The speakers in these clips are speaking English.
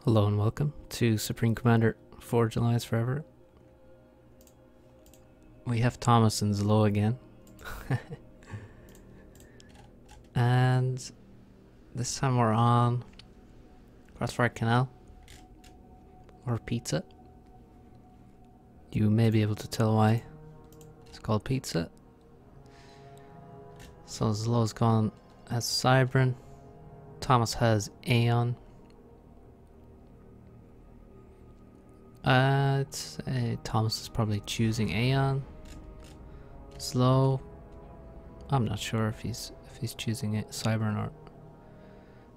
Hello and welcome to Supreme Commander Forge Alliance Forever. We have Thomas and Zlo again. And this time we're on Crossfire Canal or Pizza. You may be able to tell why it's called Pizza. So Zlo's gone as Cybran. Thomas has Aeon. I'd say Thomas is probably choosing Aeon. Slow. I'm not sure if he's choosing it Cybran or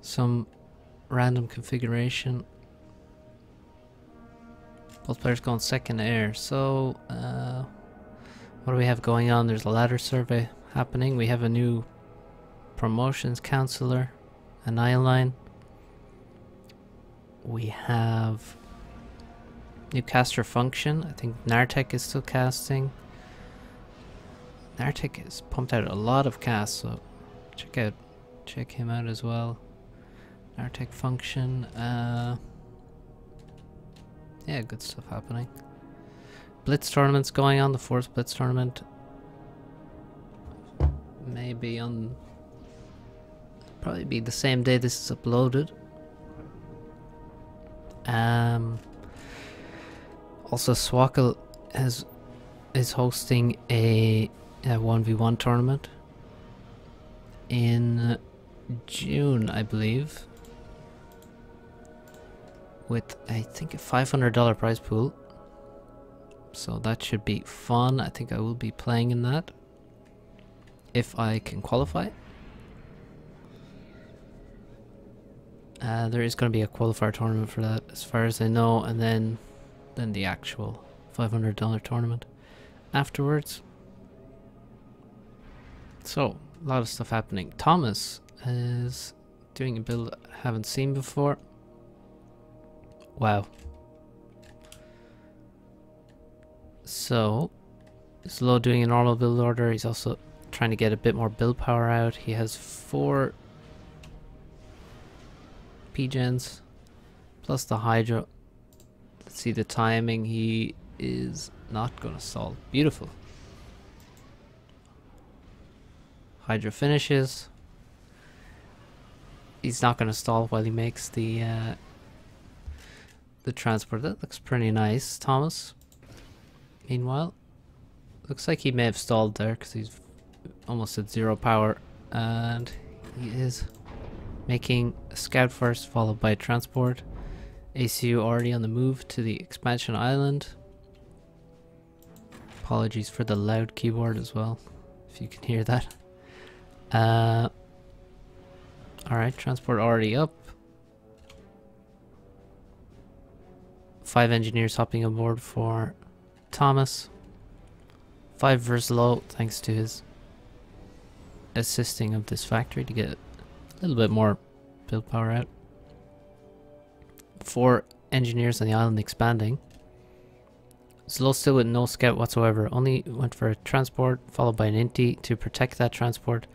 some random configuration. Both players going second air. So what do we have going on? There's a ladder survey happening. We have a new promotions counselor, an eye-line. We have new caster function. I think Nartek is still casting. Nartek has pumped out a lot of casts, so check him out as well. Nartek function. Yeah, good stuff happening. Blitz tournaments going on. The fourth Blitz tournament maybe on probably be the same day this is uploaded. Also, Swakkel is hosting a 1v1 tournament in June, I believe, with I think a $500 prize pool. So that should be fun. I think I will be playing in that if I can qualify. There is going to be a qualifier tournament for that, as far as I know, and then the actual $500 tournament afterwards. So, a lot of stuff happening. Thomas is doing a build I haven't seen before. Wow. So, Slow doing a normal build order. He's also trying to get a bit more build power out. He has 4 P-gens plus the Hydra. Let's see the timing. He is not going to stall. Beautiful. Hydra finishes. He's not going to stall while he makes the transport. That looks pretty nice, Thomas. Meanwhile, looks like he may have stalled there because he's almost at 0 power, and he is making a scout first, followed by a transport. ACU already on the move to the expansion island. Apologies for the loud keyboard as well, if you can hear that. Alright, transport already up. 5 engineers hopping aboard for Thomas. 5 versus low, thanks to his assisting of this factory to get a little bit more build power out. 4 engineers on the island expanding. Slow still with no scout whatsoever. Only went for a transport followed by an inti to protect that transport.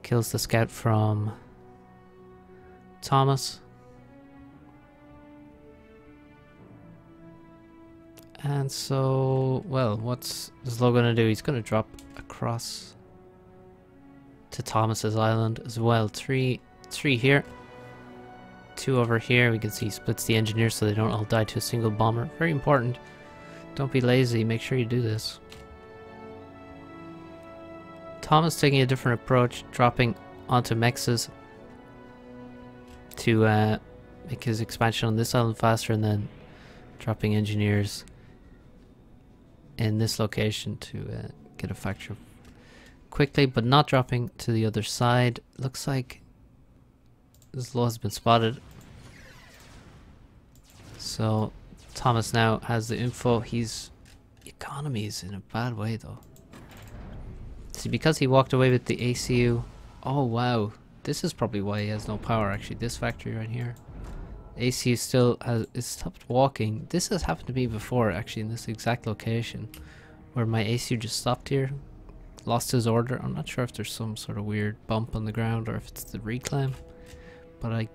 Kills the scout from Thomas. And so, well, what's Slow gonna do? He's gonna drop across to Thomas's island as well. 3 here. 2 over here. We can see he splits the engineers so they don't all die to a single bomber. Very important. Don't be lazy. Make sure you do this. Thomas taking a different approach, dropping onto mexes to make his expansion on this island faster, and then dropping engineers in this location to get a factory quickly, but not dropping to the other side. Looks like this law has been spotted. So Thomas now has the info. His economy is in a bad way though. See, because he walked away with the ACU. Oh wow, this is probably why he has no power actually. This factory right here. ACU still is stopped walking. This has happened to me before actually in this exact location, where my ACU just stopped here. Lost his order. I'm not sure if there's some sort of weird bump on the ground or if it's the reclaim, but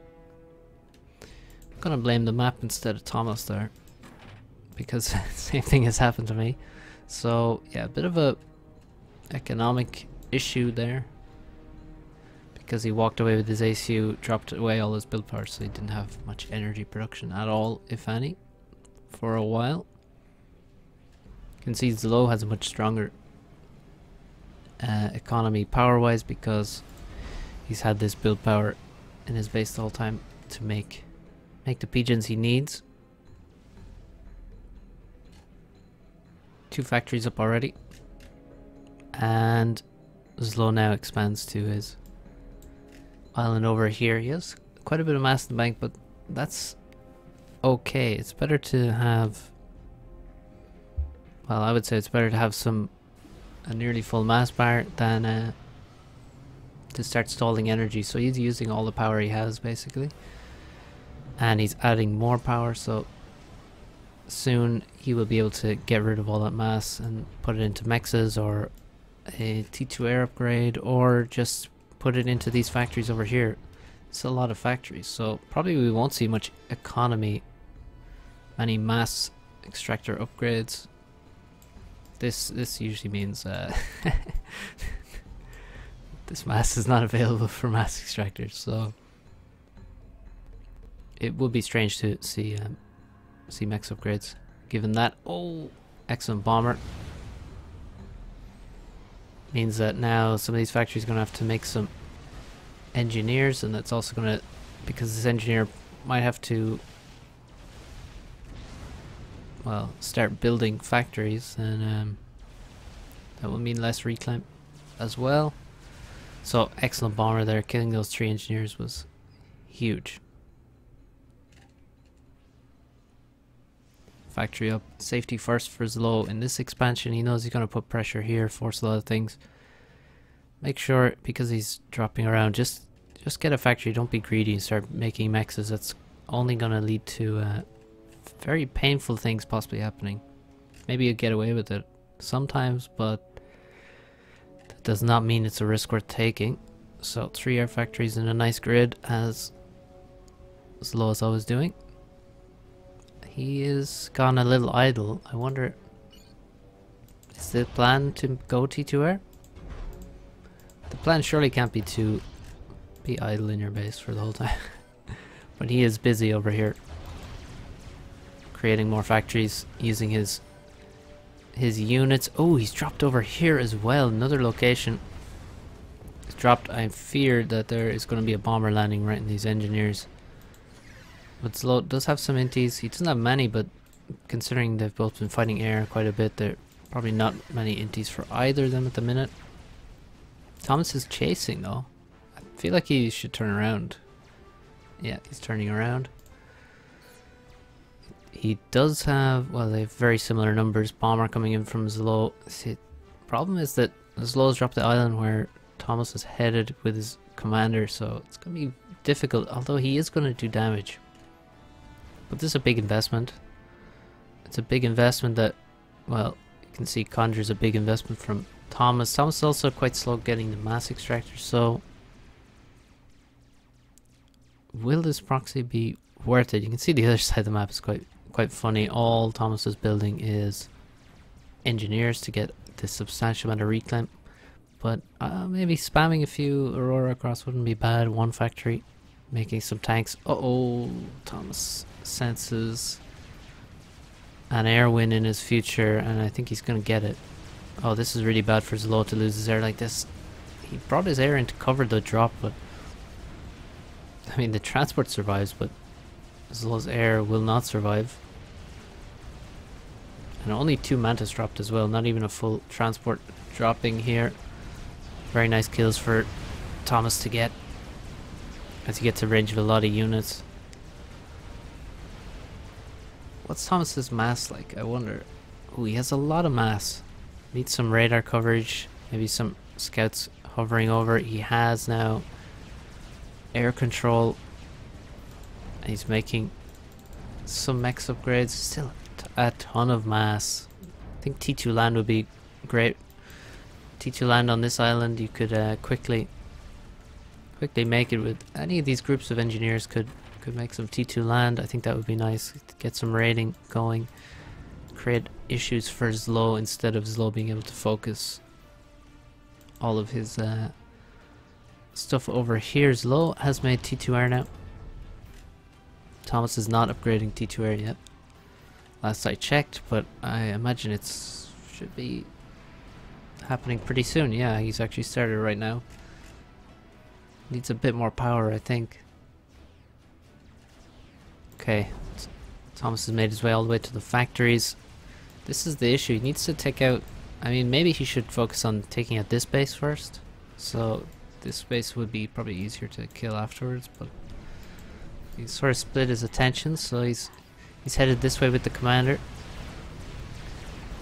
I'm gonna blame the map instead of Thomas there, because same thing has happened to me. So yeah, a bit of a economic issue there, because he walked away with his ACU, dropped away all his build power, so he didn't have much energy production at all, if any, for a while. You can see Zlo has a much stronger economy power wise, because he's had this build power in his base the whole time to make the pigeons he needs. 2 factories up already, and Zlo now expands to his island over here. He has quite a bit of mass in the bank, but that's okay. It's better to have, well, I would say it's better to have a nearly full mass bar than to start stalling energy. So he's using all the power he has basically, and he's adding more power, so soon he will be able to get rid of all that mass and put it into mexes or a T2 air upgrade, or just put it into these factories over here. It's a lot of factories, so probably we won't see much economy, many mass extractor upgrades. This usually means this mass is not available for mass extractors, so it would be strange to see mech upgrades given that. Oh, excellent bomber. Means that now some of these factories are going to have to make some engineers, and that's also going to, because this engineer might have to, well, start building factories, and that will mean less reclaim as well. So excellent bomber there, killing those 3 engineers was huge. Factory up, safety first for Zlo. In this expansion he knows he's going to put pressure here, force a lot of things. Make sure, because he's dropping around, just get a factory, don't be greedy and start making mexes. That's only going to lead to very painful things possibly happening. Maybe you get away with it sometimes, but that does not mean it's a risk worth taking. So 3 air factories in a nice grid, as Zlo is always doing. He is gone a little idle. I wonder, is the plan to go T2 air? The plan surely can't be to be idle in your base for the whole time. But he is busy over here, creating more factories, using his units. Oh, he's dropped over here as well, another location. He's dropped. I fear that there is going to be a bomber landing right in these engineers. But Zlo does have some inties. He doesn't have many, but considering they've both been fighting air quite a bit, there are probably not many inties for either of them at the minute. Thomas is chasing though. I feel like he should turn around. Yeah, he's turning around. He does have, well, they have very similar numbers. Bomber coming in from Zlo. See, problem is that Zlo's dropped the island where Thomas is headed with his commander, so it's going to be difficult, although he is going to do damage. But this is a big investment. It's a big investment that, well, you can see conjures a big investment from Thomas. Thomas is also quite slow getting the mass extractor, so will this proxy be worth it? You can see the other side of the map is quite funny. All Thomas is building is engineers to get this substantial amount of reclaim, but maybe spamming a few Aurora across wouldn't be bad. 1 factory, making some tanks. Uh-oh, Thomas senses an air win in his future, and I think he's gonna get it. Oh, this is really bad for Zlo to lose his air like this. He brought his air in to cover the drop, but I mean the transport survives, but Zlo's air will not survive. And only 2 mantis dropped as well, not even a full transport dropping here. Very nice kills for Thomas to get, as he gets a range of a lot of units. What's Thomas's mass like, I wonder? Oh, he has a lot of mass. Needs some radar coverage, maybe some scouts hovering over. He has now air control. He's making some mechs upgrades. Still a ton of mass. I think T2 land would be great. T2 land on this island, you could quickly make it with any of these groups of engineers. Could Could make some T2 land. I think that would be nice. Get some raiding going. Create issues for Zlo instead of Zlo being able to focus all of his stuff over here. Zlo has made T2R now. Thomas is not upgrading T2R yet. Last I checked, but I imagine it's should be happening pretty soon. Yeah, he's actually started right now. Needs a bit more power, I think. Okay, Thomas has made his way all the way to the factories. This is the issue. He needs to take out... I mean, maybe he should focus on taking out this base first. So this base would be probably easier to kill afterwards, but he's sort of split his attention, so he's headed this way with the commander.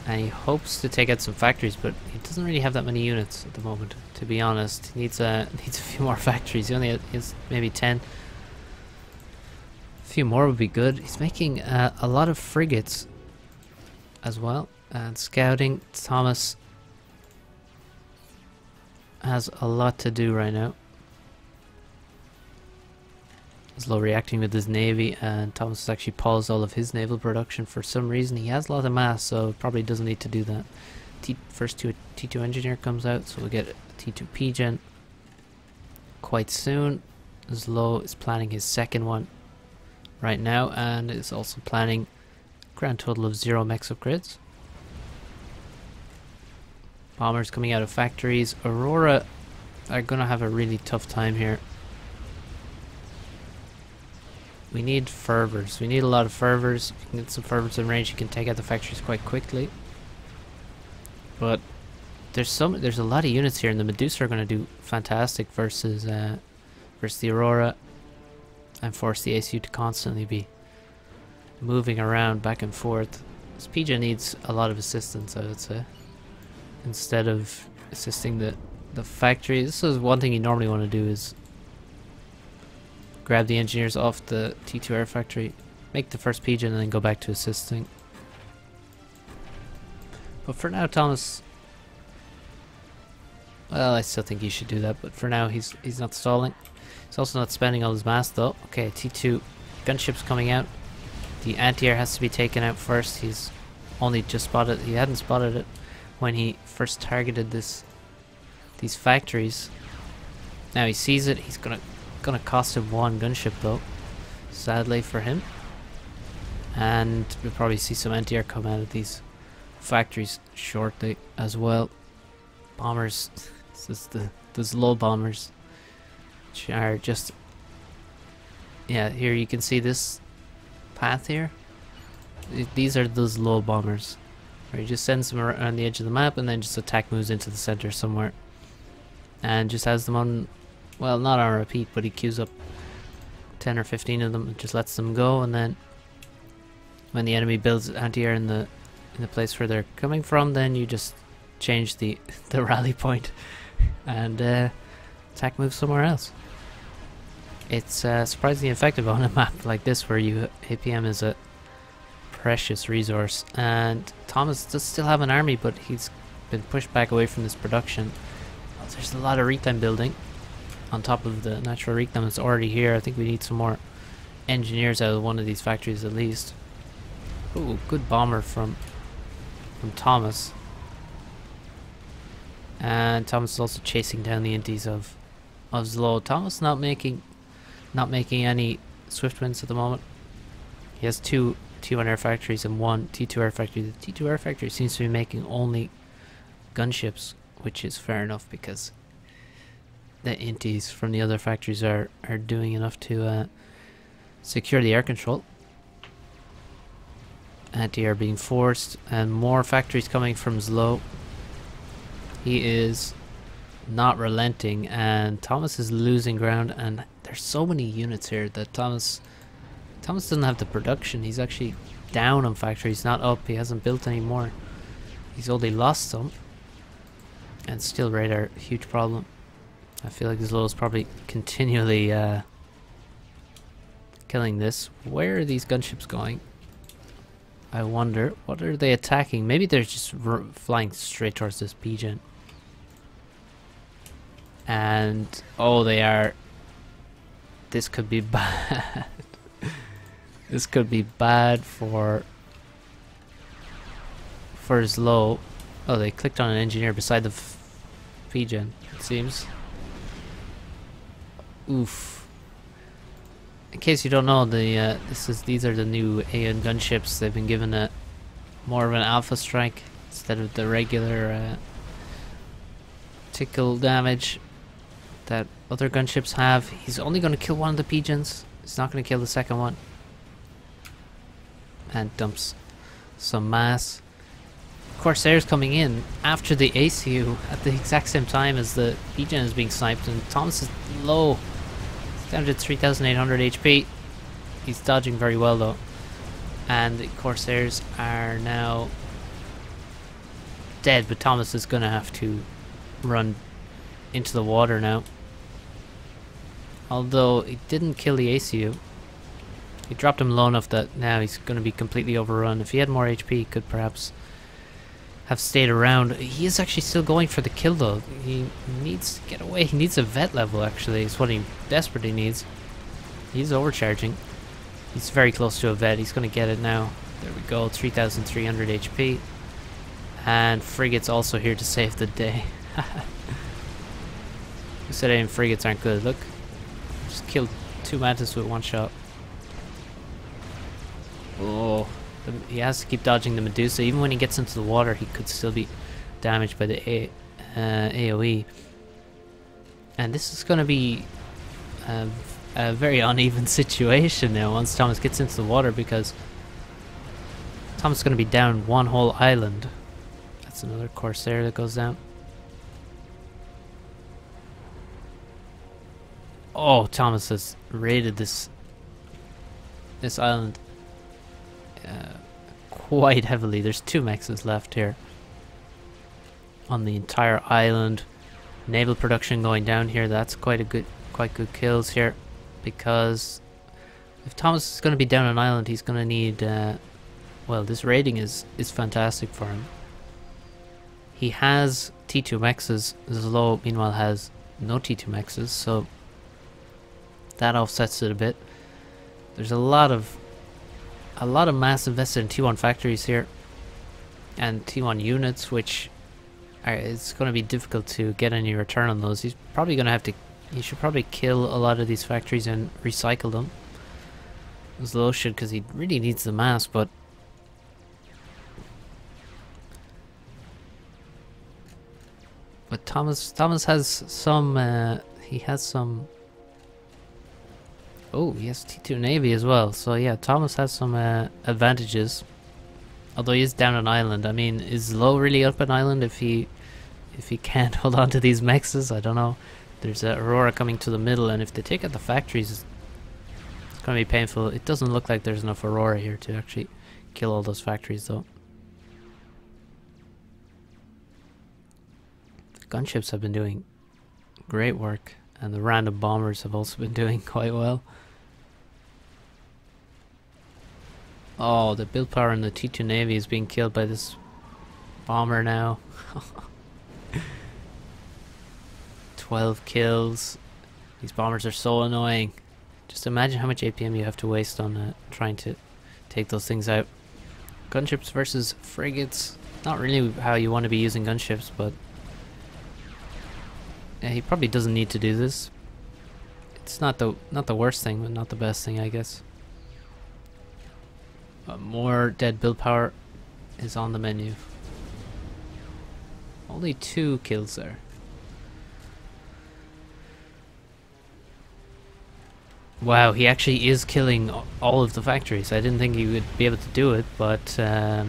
And he hopes to take out some factories, but he doesn't really have that many units at the moment, to be honest. He needs a few more factories. He only has maybe 10. A few more would be good. He's making a lot of frigates as well. And scouting. Thomas has a lot to do right now. Zlo reacting with his navy, and Thomas has actually paused all of his naval production for some reason. He has a lot of mass, so probably doesn't need to do that. First T2 engineer comes out, so we'll get a T2 P-Gen quite soon. Zlo is planning his second one right now, and is also planning a grand total of 0 mechs upgrades. Bombers coming out of factories. Aurora are gonna have a really tough time here. We need fervors. We need a lot of fervors. If you can get some fervors in range, you can take out the factories quite quickly. But there's a lot of units here, and the Medusa are going to do fantastic versus the Aurora, and force the ACU to constantly be moving around back and forth. This PJ needs a lot of assistance, I would say, instead of assisting the factory. This is one thing you normally want to do, is grab the engineers off the T2 air factory, make the first PJ, and then go back to assisting. But for now, Thomas, well, I still think he should do that, but for now he's not stalling. He's also not spending all his mass though. Okay, T2 gunship's coming out. The anti-air has to be taken out first. He's only just spotted, he hadn't spotted it when he first targeted these factories. Now he sees it. He's gonna cost him 1 gunship though, sadly for him. And we'll probably see some anti-air come out of these factories shortly as well. Bombers, this is the Zlo bombers, which are just, yeah, here you can see this path here. These are those Zlo bombers, where he just sends them around the edge of the map and then just attack moves into the center somewhere, and just has them on, well, not on repeat, but he queues up 10 or 15 of them and just lets them go, and then when the enemy builds anti-air in the place where they're coming from, then you just change the rally point and attack move somewhere else. It's surprisingly effective on a map like this, where APM is a precious resource. And Thomas does still have an army, but he's been pushed back away from this production. There's a lot of reclaim building on top of the natural reclaim that's already here. I think we need some more engineers out of one of these factories at least. Ooh, good bomber from Thomas. And Thomas is also chasing down the inties of Zlo. Thomas not making any swift wins at the moment. He has 2 T1 air factories and 1 T2 air factory. The T2 air factory seems to be making only gunships, which is fair enough, because the inties from the other factories are doing enough to secure the air control. Anti-air being forced, and more factories coming from Zlo. He is not relenting, and Thomas is losing ground, and there's so many units here that Thomas doesn't have the production. He's actually down on factories, not up. He hasn't built any more. He's only lost some, and still radar, huge problem. I feel like Zlo is probably continually killing this. Where are these gunships going? I wonder, what are they attacking? Maybe they're just flying straight towards this P-Gen. And, oh, they are. This could be bad. This could be bad for his low. Oh, they clicked on an engineer beside the Fijian, it seems. Oof. In case you don't know, these are the new AN gunships. They've been given a more of an alpha strike instead of the regular tickle damage that other gunships have. He's only going to kill one of the pigeons. He's not going to kill the second one. And dumps some mass. Corsairs coming in after the ACU at the exact same time as the pigeon is being sniped, and Thomas is low. He's down to 3,800 HP. He's dodging very well though. And the Corsairs are now dead, but Thomas is going to have to run into the water now. Although he didn't kill the ACU. He dropped him low enough that now he's going to be completely overrun. If he had more HP, he could perhaps have stayed around. He is actually still going for the kill though. He needs to get away. He needs a vet level actually. It's what he desperately needs. He's overcharging. He's very close to a vet. He's going to get it now. There we go. 3,300 HP. And frigates also here to save the day. Who said any frigates aren't good? Look. Just killed 2 mantis with 1 shot. Oh, he has to keep dodging the Medusa. Even when he gets into the water, he could still be damaged by the AoE. And this is going to be a very uneven situation now once Thomas gets into the water, because Thomas is going to be down one whole island. That's another Corsair that goes down. Oh, Thomas has raided this island quite heavily. There's 2 mexes left here on the entire island. Naval production going down here. That's quite good kills here, because if Thomas is going to be down an island, he's going to need well, this raiding is fantastic for him. He has T2 mexes. Zlo meanwhile has no T2 mexes, so that offsets it a bit. There's a lot of mass invested in T1 factories here and T1 units, which it's going to be difficult to get any return on those. He's probably going to have to. He should probably kill a lot of these factories and recycle them. Zlo should, because he really needs the mass, but Thomas has some. He has some. Oh, he has T2 Navy as well. So yeah, Thomas has some advantages. Although he is down an island. I mean, is Zlo really up an island if he can't hold on to these mexes? I don't know. There's Aurora coming to the middle, and if they take out the factories, it's going to be painful. It doesn't look like there's enough Aurora here to actually kill all those factories though. The gunships have been doing great work, and the random bombers have also been doing quite well. Oh, the build power in the T2 Navy is being killed by this bomber now. 12 kills. These bombers are so annoying. Just imagine how much APM you have to waste on trying to take those things out. Gunships versus frigates. Not really how you want to be using gunships, but yeah, he probably doesn't need to do this. It's not the worst thing, but not the best thing, I guess. More dead build power is on the menu. Only 2 kills there. Wow, he actually is killing all of the factories. I didn't think he would be able to do it, but there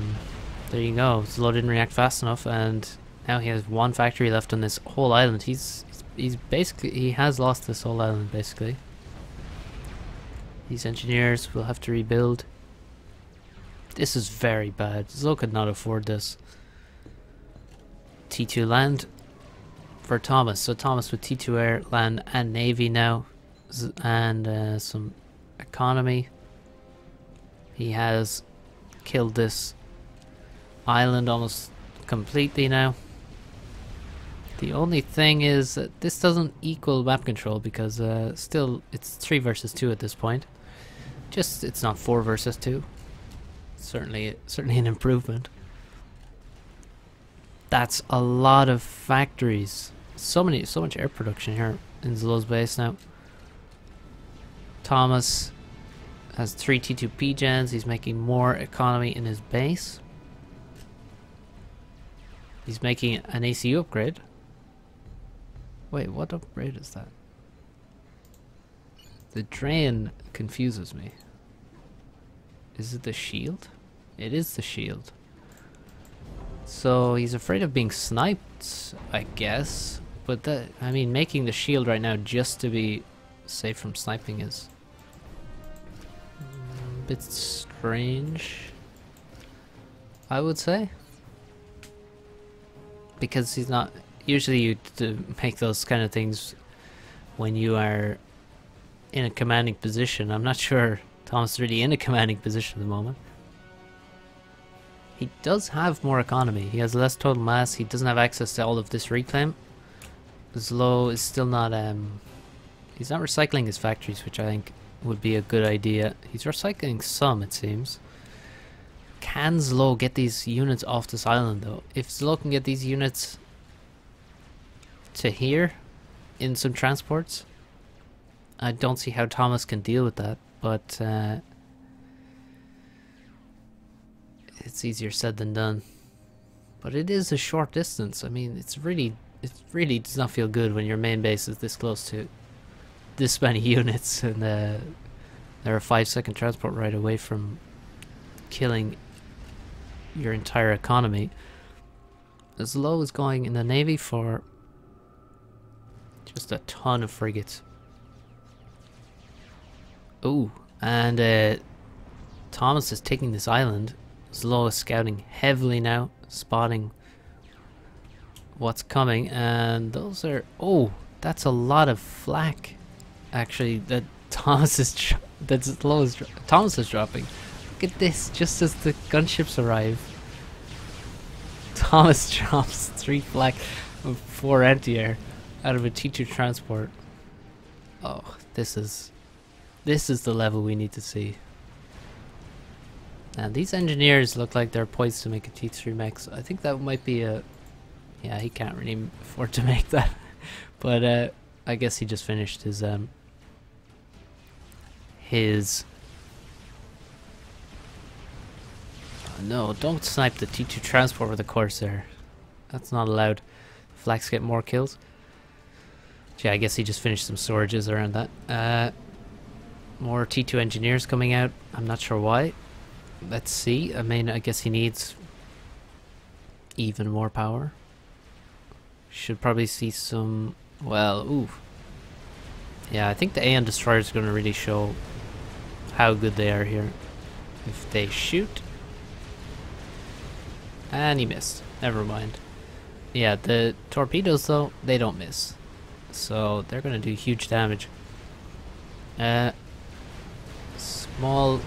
you go. Zlo didn't react fast enough, and now he has 1 factory left on this whole island. He's basically, he has lost this whole island basically. These engineers will have to rebuild. This is very bad. Zlo could not afford this. T2 land for Thomas. So Thomas with T2 air, land and navy now. And some economy. He has killed this island almost completely now. The only thing is that this doesn't equal map control, because still it's 3 versus 2 at this point. Just it's not 4 versus 2. Certainly an improvement. That's a lot of factories. So much air production here in Zlow's base now. Thomas has 3 T2P gens. He's making more economy in his base. He's making an ACU upgrade. Wait, what upgrade is that? The drain confuses me. Is it the shield? It is the shield. So he's afraid of being sniped, I guess. But that, I mean, making the shield right now just to be safe from sniping is a bit strange, I would say. Because he's not... Usually you make those kind of things when you are in a commanding position. I'm not sure Thomas is really in a commanding position at the moment. He does have more economy. He has less total mass. He doesn't have access to all of this reclaim. Zlow is still not... he's not recycling his factories, which I think would be a good idea. He's recycling some, it seems. Can Zlow get these units off this island, though? If Zlow can get these units to here in some transports, I don't see how Thomas can deal with that, but it's easier said than done. But it is a short distance. I mean, it really does not feel good when your main base is this close to this many units, and they're a 5-second transport ride away from killing your entire economy. Zlow is going in the navy for just a ton of frigates. Ooh, and Thomas is taking this island. Zlow is scouting heavily now, spotting what's coming, and those are... Oh, that's a lot of flak, actually, that Thomas is Thomas is dropping. Look at this, just as the gunships arrive. Thomas drops 3 flak of 4 anti-air out of a T2 transport. Oh, this is the level we need to see. And these engineers look like they're poised to make a T3 mech. I think that might be a... Yeah, he can't really afford to make that. But I guess he just finished his... No, don't snipe the T2 transport with the Corsair. That's not allowed. Flax get more kills. Yeah, I guess he just finished some storages around that. More T2 engineers coming out. I'm not sure why. Let's see. I mean, I guess he needs even more power. Should probably see some... Well, ooh. Yeah, I think the Aeon Destroyer is going to really show how good they are here. If they shoot... And he missed. Never mind. Yeah, the torpedoes, though, they don't miss. So they're going to do huge damage. Small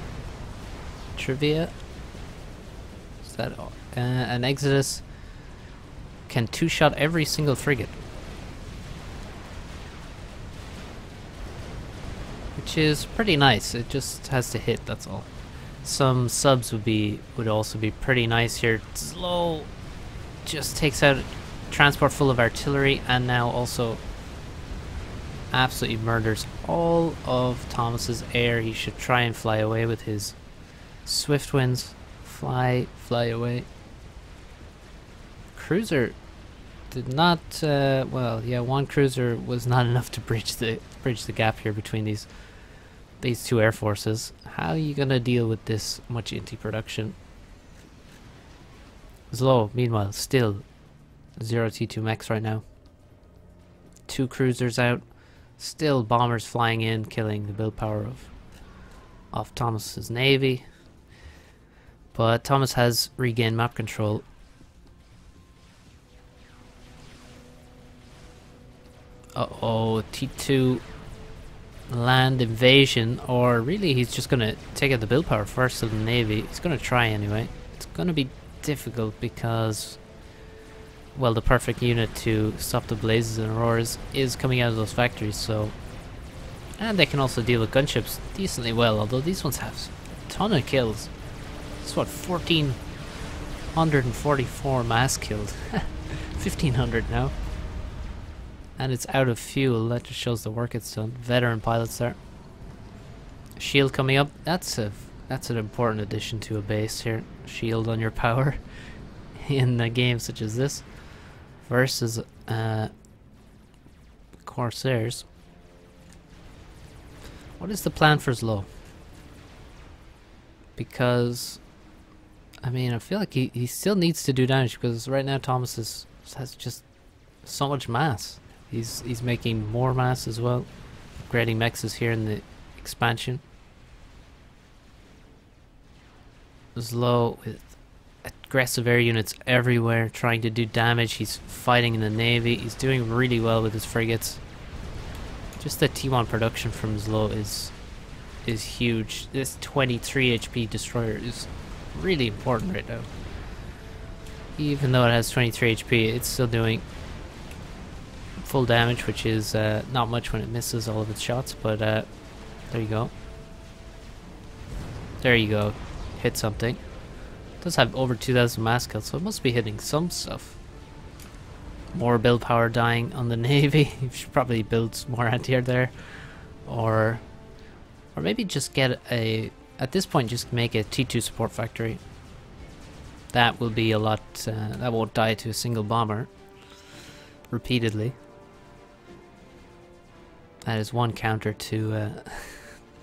trivia. Is that all? An Exodus can 2-shot every single frigate, which is pretty nice. It just has to hit, that's all. Some subs would also be pretty nice here. Zlow just takes out a transport full of artillery, and now also absolutely murders all of Thomas's air. He should try and fly away with his swift winds. Fly away. Cruiser did not. Well, yeah, one cruiser was not enough to bridge the gap here between these two air forces. How are you gonna deal with this much inti production? Zlow, meanwhile, still 0 T2 mechs right now. 2 cruisers out. Still bombers flying in, killing the build power of Thomas's navy. But Thomas has regained map control. Uh-oh, T2 land invasion, or really he's just going to take out the build power first of the navy. He's going to try anyway. It's going to be difficult because, well, the perfect unit to stop the blazes and auroras is coming out of those factories, so And they can also deal with gunships decently well, although these ones have a ton of kills. It's what, 1,444 mass killed. 1,500 now. And it's out of fuel, that just shows the work it's done. Veteran pilots there. Shield coming up, that's an important addition to a base here. Shield on your power in a game such as this. Versus Corsairs. What is the plan for Zlo? Because, I mean, I feel like he still needs to do damage, because right now Thomas has just so much mass. He's making more mass as well. Upgrading mechs here in the expansion. Zlo with aggressive air units everywhere, trying to do damage. He's fighting in the navy. He's doing really well with his frigates. Just the T1 production from Zlo is huge. This 23 HP destroyer is really important right now. Even though it has 23 HP, it's still doing full damage, which is not much when it misses all of its shots, but there you go. There you go. Hit something. It does have over 2,000 mass kills, so it must be hitting some stuff. More build power dying on the navy. You should probably build more anti-air there, or maybe just get at this point just make a T2 support factory. That will be a lot. That won't die to a single bomber repeatedly. That is one counter to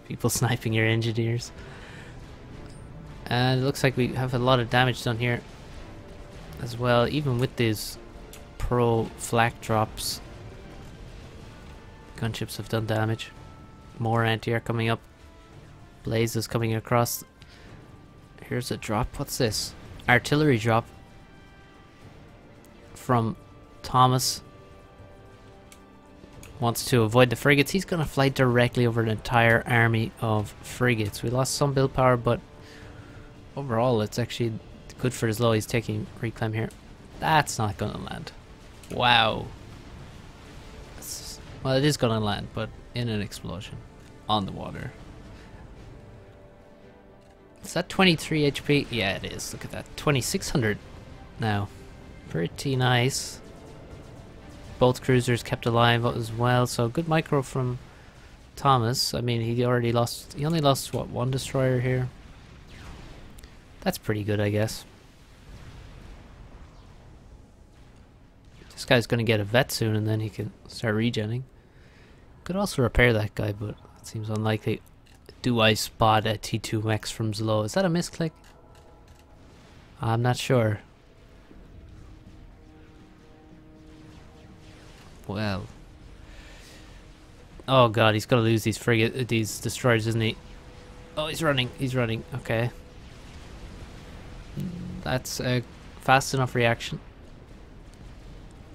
people sniping your engineers. And it looks like we have a lot of damage done here as well, even with these pro flak drops. Gunships have done damage. More anti-air coming up. Blazes coming across. Here's a drop. What's this? Artillery drop from Thomas. Wants to avoid the frigates. He's going to fly directly over an entire army of frigates. We lost some build power, but overall it's actually good for Zlo. He's taking reclaim here. That's not going to land. Wow. Well, it is going to land, but in an explosion on the water. Is that 23 HP? Yeah, it is. Look at that. 2,600 now. Pretty nice. Both cruisers kept alive as well, so good micro from Thomas. I mean, he only lost what, one destroyer here. That's pretty good, I guess. This guy's gonna get a vet soon, and then he can start regenning. Could also repair that guy, but it seems unlikely. Do I spot a T2 mech from Zlo? Is that a misclick? I'm not sure. Well. Oh god, he's gonna lose these these destroyers, isn't he? Oh, he's running. He's running. Okay. That's a fast enough reaction.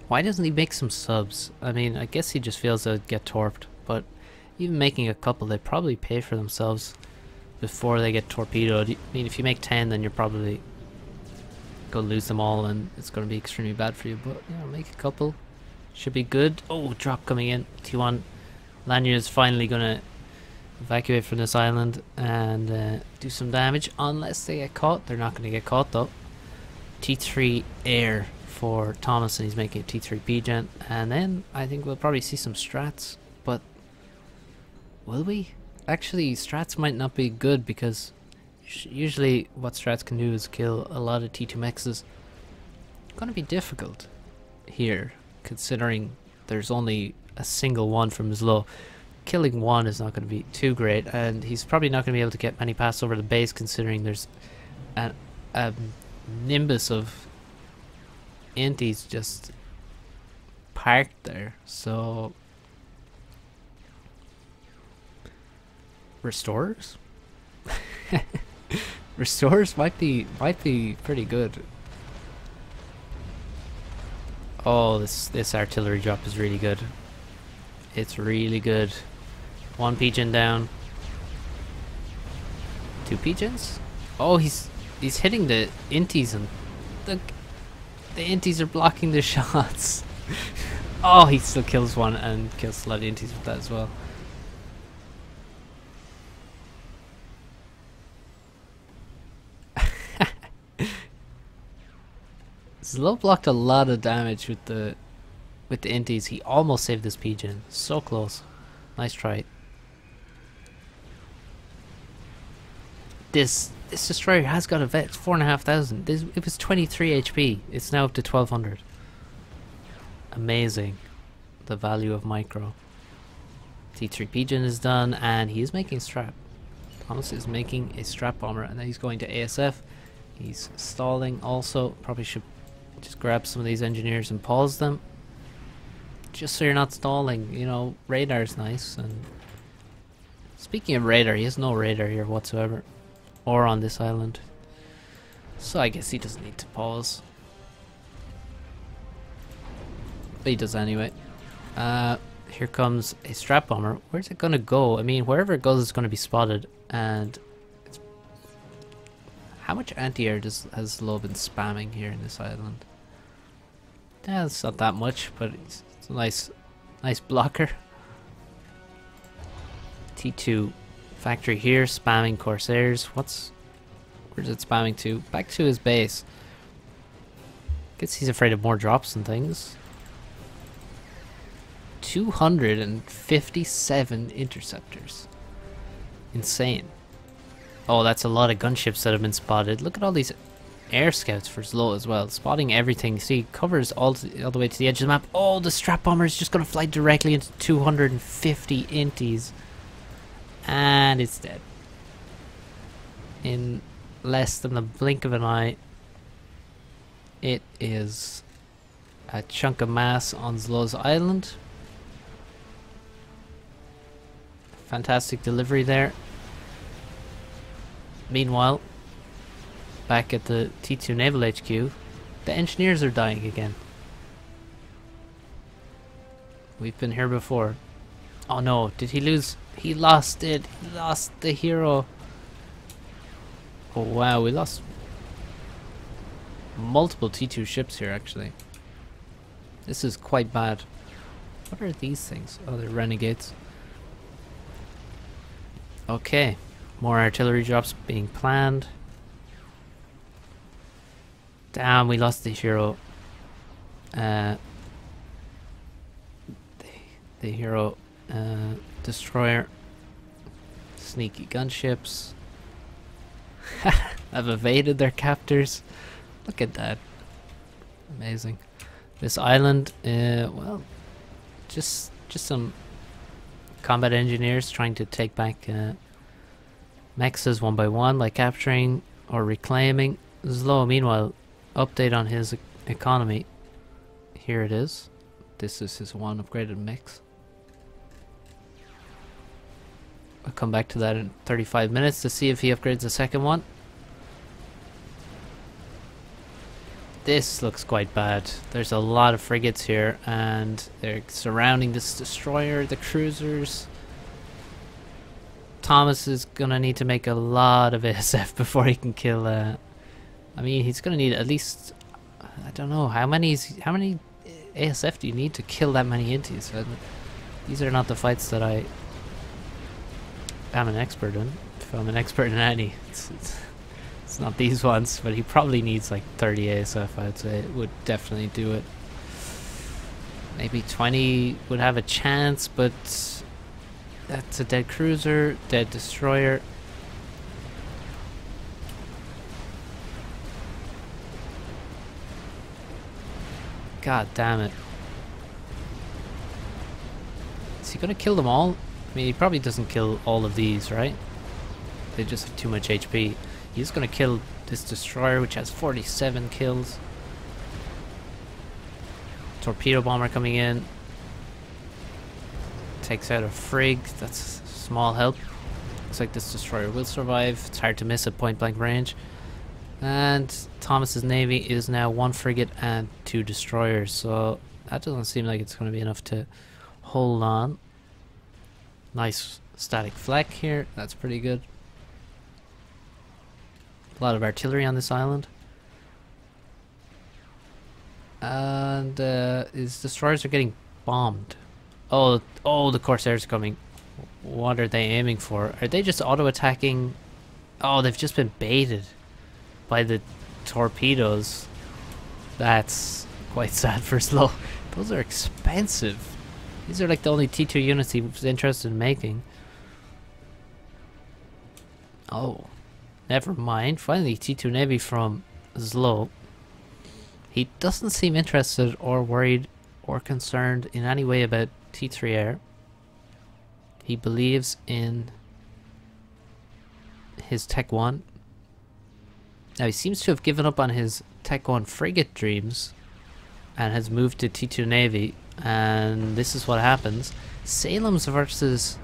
Why doesn't he make some subs? I mean, I guess he just feels they'll get torped, but even making a couple, they probably pay for themselves before they get torpedoed. I mean, if you make 10, then you're probably going to lose them all, and it's going to be extremely bad for you, but yeah, make a couple. Should be good. Oh, drop coming in. T1 Lanyard is finally going to evacuate from this island and do some damage, unless they get caught. They're not going to get caught though. T3 air for Thomas, and he's making a T3 B-Gen, and then I think we'll probably see some strats, but will we? Actually, strats might not be good, because usually what strats can do is kill a lot of T2 mechs. It's going to be difficult here, considering there's only a single one from Zlo. Killing one is not going to be too great, and he's probably not going to be able to get many passes over the base, considering there's a nimbus of inties just parked there. So restorers? Restorers might be pretty good. Oh, this artillery drop is really good. It's really good. One pigeon down. Two pigeons? Oh, he's hitting the inties, and the inties are blocking the shots. Oh, he still kills one and kills a lot of inties with that as well. Zlo blocked a lot of damage with the inties. He almost saved this pigeon. So close. Nice try. This destroyer has got a vet. 4,500. It was 23 HP. It's now up to 1,200. Amazing. The value of micro. T3 pigeon is done, and he is making strap. Thomas is making a strap bomber, and then he's going to ASF. He's stalling also. Probably should just grab some of these engineers and pause them. Just so you're not stalling. You know, radar's nice. And speaking of radar, he has no radar here whatsoever. Or on this island. So I guess he doesn't need to pause. But he does anyway. Here comes a strap bomber. Where's it gonna go? I mean, wherever it goes, it's gonna be spotted. And how much anti-air has Lo been spamming here in this island? Yeah, it's not that much, but it's a nice blocker. T2 factory here, spamming Corsairs. Where's it spamming to? Back to his base. Guess he's afraid of more drops and things. 257 interceptors. Insane. Oh, that's a lot of gunships that have been spotted. Look at all these air scouts for Zlo as well. Spotting everything. See, covers all the way to the edge of the map. Oh, the strap bomber is just going to fly directly into 250 inties. And it's dead. In less than the blink of an eye. It is a chunk of mass on Zlo's island. Fantastic delivery there. Meanwhile, back at the T2 Naval HQ, the engineers are dying again. We've been here before. Oh no, did he lose? He lost it. He lost the hero. Oh wow, we lost multiple T2 ships here actually. This is quite bad. What are these things? Oh, they're renegades. Okay, more artillery drops being planned. Damn, we lost the hero. The hero destroyer. Sneaky gunships. Have evaded their captors. Look at that. Amazing. This island, well, just some combat engineers trying to take back mexes one by one by capturing or reclaiming. Zlo, meanwhile, update on his economy. Here it is. This is his one upgraded mix. I'll come back to that in 35 minutes to see if he upgrades the second one. This looks quite bad. There's a lot of frigates here and they're surrounding this destroyer, the cruisers. Thomas is gonna need to make a lot of ASF before he can kill I mean, he's gonna need at least, I don't know, how many ASF do you need to kill that many inties? These are not the fights that I am an expert in. If I'm an expert in any, it's not these ones, but he probably needs like 30 ASF, I'd say. It would definitely do it. Maybe 20 would have a chance, but that's a dead cruiser, dead destroyer. God damn it. Is he gonna kill them all? I mean, he probably doesn't kill all of these, right? They just have too much HP. He's gonna kill this destroyer, which has 47 kills. Torpedo bomber coming in. Takes out a frig. That's small help. Looks like this destroyer will survive. It's hard to miss at point blank range. And Thomas's navy is now 1 frigate and 2 destroyers. So that doesn't seem like it's going to be enough to hold on. Nice static flak here. That's pretty good. A lot of artillery on this island. And his destroyers are getting bombed. Oh, the Corsairs are coming. What are they aiming for? Are they just auto-attacking? Oh, they've just been baited by the torpedoes. That's quite sad for slow. Those are expensive. These are like the only T2 units he was interested in making. Oh, never mind. Finally, T2 Navy from Zlo. He doesn't seem interested or worried or concerned in any way about T3 Air. He believes in his Tech 1. Now he seems to have given up on his Tech 1 frigate dreams and has moved to T2 Navy, and this is what happens. Salem's versus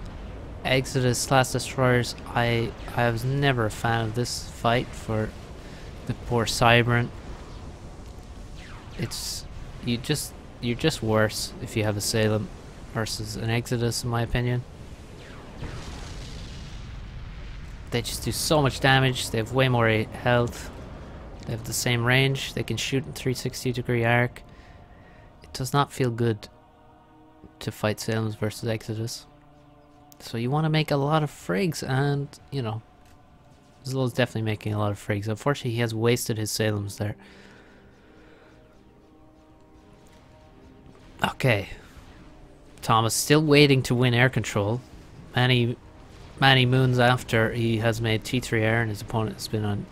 Exodus class destroyers. I was never a fan of this fight for the poor Cybran. You're just worse if you have a Salem versus an Exodus, in my opinion. They just do so much damage. They have way more health. They have the same range. They can shoot in 360-degree arc. It does not feel good to fight Salems versus Exodus. So you want to make a lot of frigs, and you know, Zlo's definitely making a lot of frigs. Unfortunately, he has wasted his Salems there. Okay, Thomas still waiting to win air control. Many moons after he has made T3 air and his opponent has been on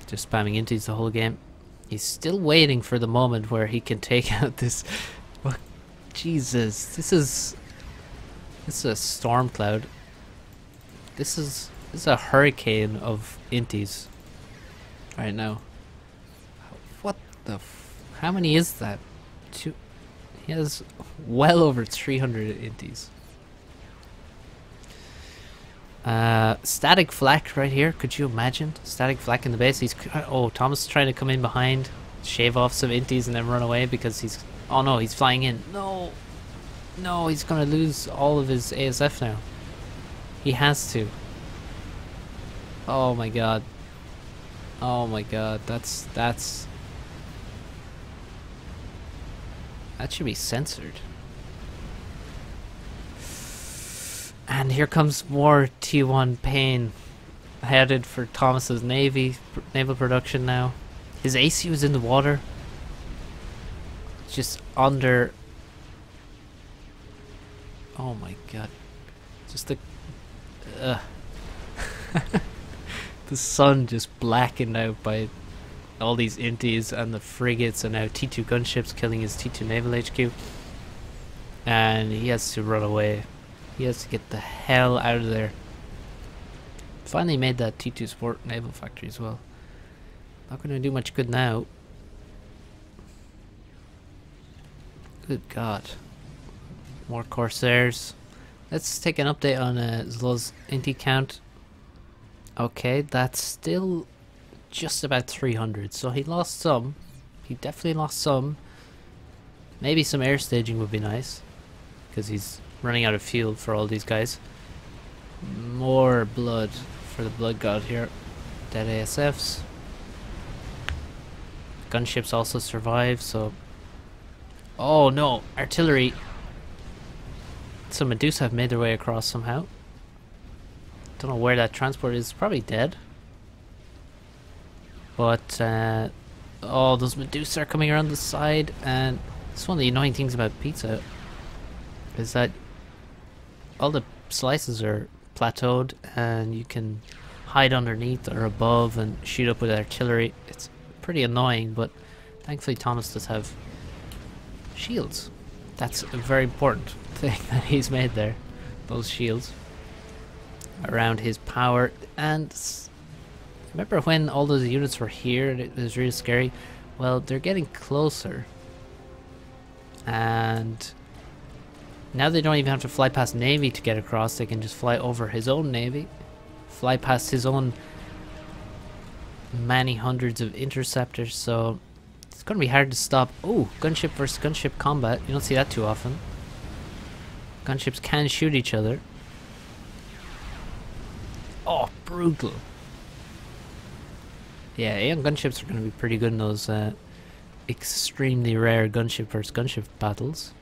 just spamming inties the whole game. He's still waiting for the moment where he can take out this. Oh, Jesus, this is a storm cloud. This is a hurricane of inties right now. What the? How many is that? Two. He has well over 300 inties. Static flak right here. Could you imagine? Static flak in the base. Oh, Thomas is trying to come in behind, shave off some inties and then run away because he's... Oh no, he's flying in. No! No, he's gonna lose all of his ASF now. He has to. Oh my god. Oh my god, that should be censored. And here comes more T1 pain headed for Thomas's naval production now. His AC was in the water. Just under... Oh my god. Just the... the sun just blackened out by all these inties and the frigates, and now T2 gunships killing his T2 naval HQ. And he has to run away. He has to get the hell out of there. Finally made that T2 Sport naval factory as well. Not going to do much good now. Good god. More Corsairs. Let's take an update on Zlo's inti count. Okay, that's still just about 300. So he lost some. He definitely lost some. Maybe some air staging would be nice, because he's running out of fuel for all these guys. More blood for the blood god here. Dead ASFs. Gunships also survive, so... Oh no! Artillery! So Medusa have made their way across somehow. Don't know where that transport is. Probably dead. But, oh, those Medusa are coming around the side, and it's one of the annoying things about pizza is that all the slices are plateaued, and you can hide underneath or above and shoot up with artillery. It's pretty annoying, but thankfully Thomas does have shields. That's a very important thing that he's made there. Those shields around his power. And remember when all those units were here and it was really scary? Well, they're getting closer. And now they don't even have to fly past Navy to get across. They can just fly over his own Navy. Fly past his own many hundreds of interceptors. So it's going to be hard to stop. Oh, gunship versus gunship combat. You don't see that too often. Gunships can shoot each other. Oh, brutal. Yeah, Aeon gunships are going to be pretty good in those extremely rare gunship versus gunship battles.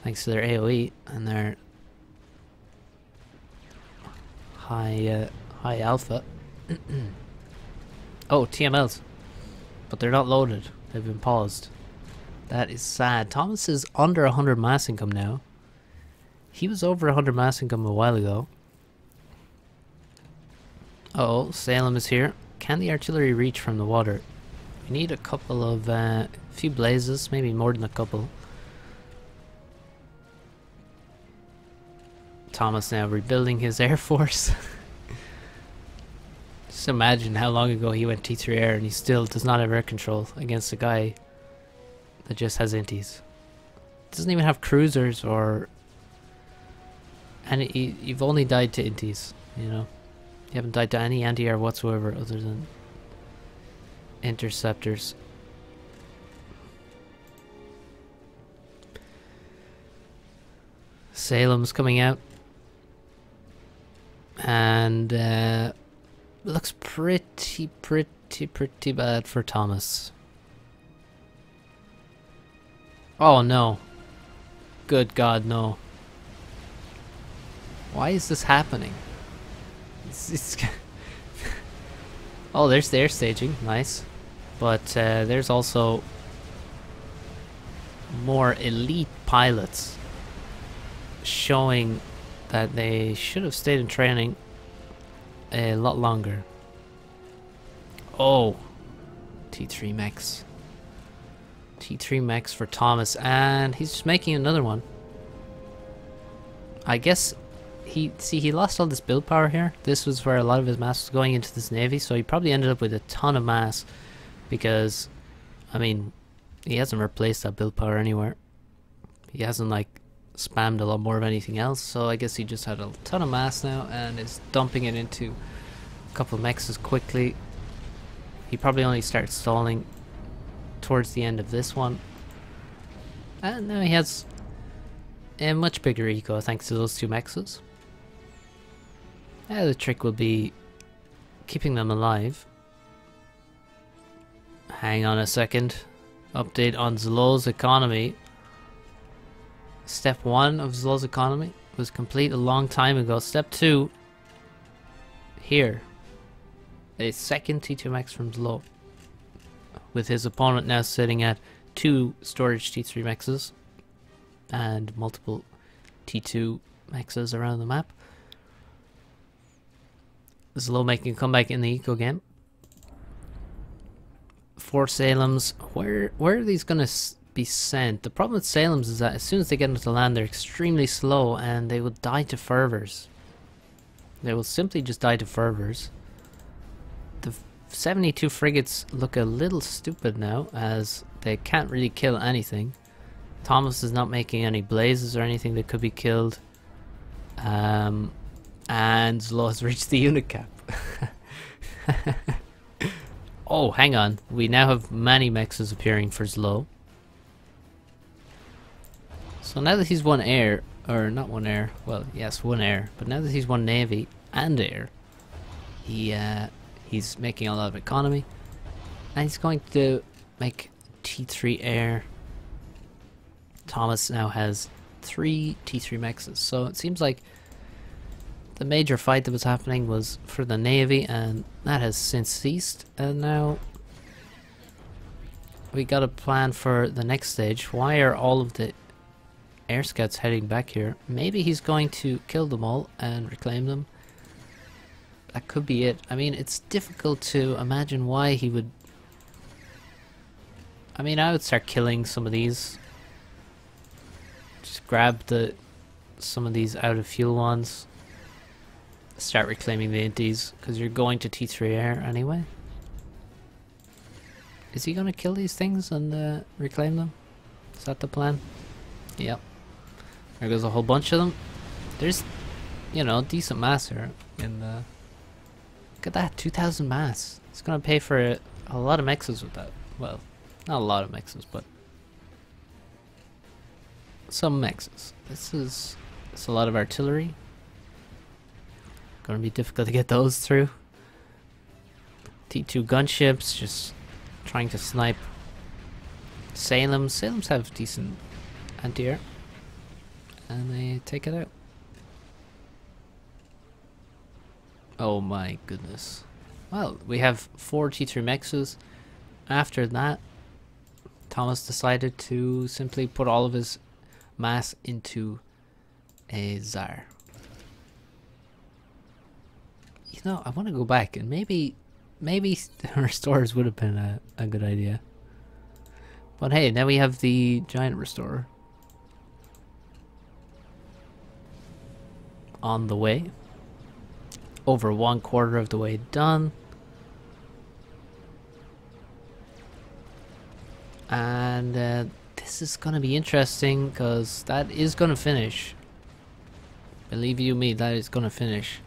Thanks to their AoE and their high alpha. Oh, TMLs. But they're not loaded. They've been paused. That is sad. Thomas is under 100 mass income now. He was over 100 mass income a while ago. Oh, Salem is here. Can the artillery reach from the water? We need a couple of, few blazes, maybe more than a couple. Thomas now rebuilding his air force. Just imagine how long ago he went T3 air and he still does not have air control against a guy that just has inties. Doesn't even have cruisers or... And you've only died to inties, you know. You haven't died to any anti-air whatsoever other than interceptors. Salem's coming out. And looks pretty bad for Thomas. Oh no. Good God, no. Why is this happening? It's oh, there's the air staging. Nice. But there's also more elite pilots showing that they should have stayed in training a lot longer. Oh, T3 mechs. T3 mechs for Thomas, and he's just making another one. I guess he lost all this build power here. This was where a lot of his mass was going into this navy, so he probably ended up with a ton of mass because, I mean, he hasn't replaced that build power anywhere. He hasn't like spammed a lot more of anything else, so I guess he just had a ton of mass now and is dumping it into a couple of mechs quickly. He probably only starts stalling towards the end of this one, and now he has a much bigger eco thanks to those two mechs. The trick will be keeping them alive. Hang on a second. Update on Zlow's economy. Step 1 of Zlow's economy was complete a long time ago. Step 2, here. A second T2 mechs from Zlow, with his opponent now sitting at 2 storage T3 mechs and multiple T2 mechs around the map. Zlow making a comeback in the eco game. 4 Salems. Where are these going to be sent? The problem with Salems is that as soon as they get into the land, they're extremely slow and they will die to fervors. They will simply just die to fervors. The 72 frigates look a little stupid now as they can't really kill anything. Thomas is not making any blazes or anything that could be killed. And Zlow has reached the unit cap. Oh, hang on. We now have many mechs appearing for Zlow. So now that he's won air, or not one air, well, yes, one air, but now that he's won navy and air, he's making a lot of economy, and he's going to make T3 air. Thomas now has 3 T3 mechs, so it seems like the major fight that was happening was for the navy, and that has since ceased, and now we got a plan for the next stage. Why are all of the air scouts heading back here? Maybe he's going to kill them all and reclaim them. That could be it. I mean, it's difficult to imagine why he would... I mean, I would start killing some of these. Just grab some of these out of fuel ones. Start reclaiming the inties, because you're going to T3 air anyway. Is he going to kill these things and reclaim them? Is that the plan? Yep. There goes a whole bunch of them. There's, you know, decent mass here. In the... Look at that, 2,000 mass. It's going to pay for a lot of mexes with that. Well, not a lot of mexes, but some mexes. This is a lot of artillery. Gonna be difficult to get those through. T2 gunships just trying to snipe Salems. Salems have decent anti-air, and they take it out. Oh my goodness. Well, we have 4 T3 mexes. After that, Thomas decided to simply put all of his mass into a Tsar. You know, I want to go back and maybe restores would have been a good idea. But hey, now we have the giant restorer on the way. Over 1/4 of the way done. And this is going to be interesting because that is going to finish. Believe you me, that is going to finish.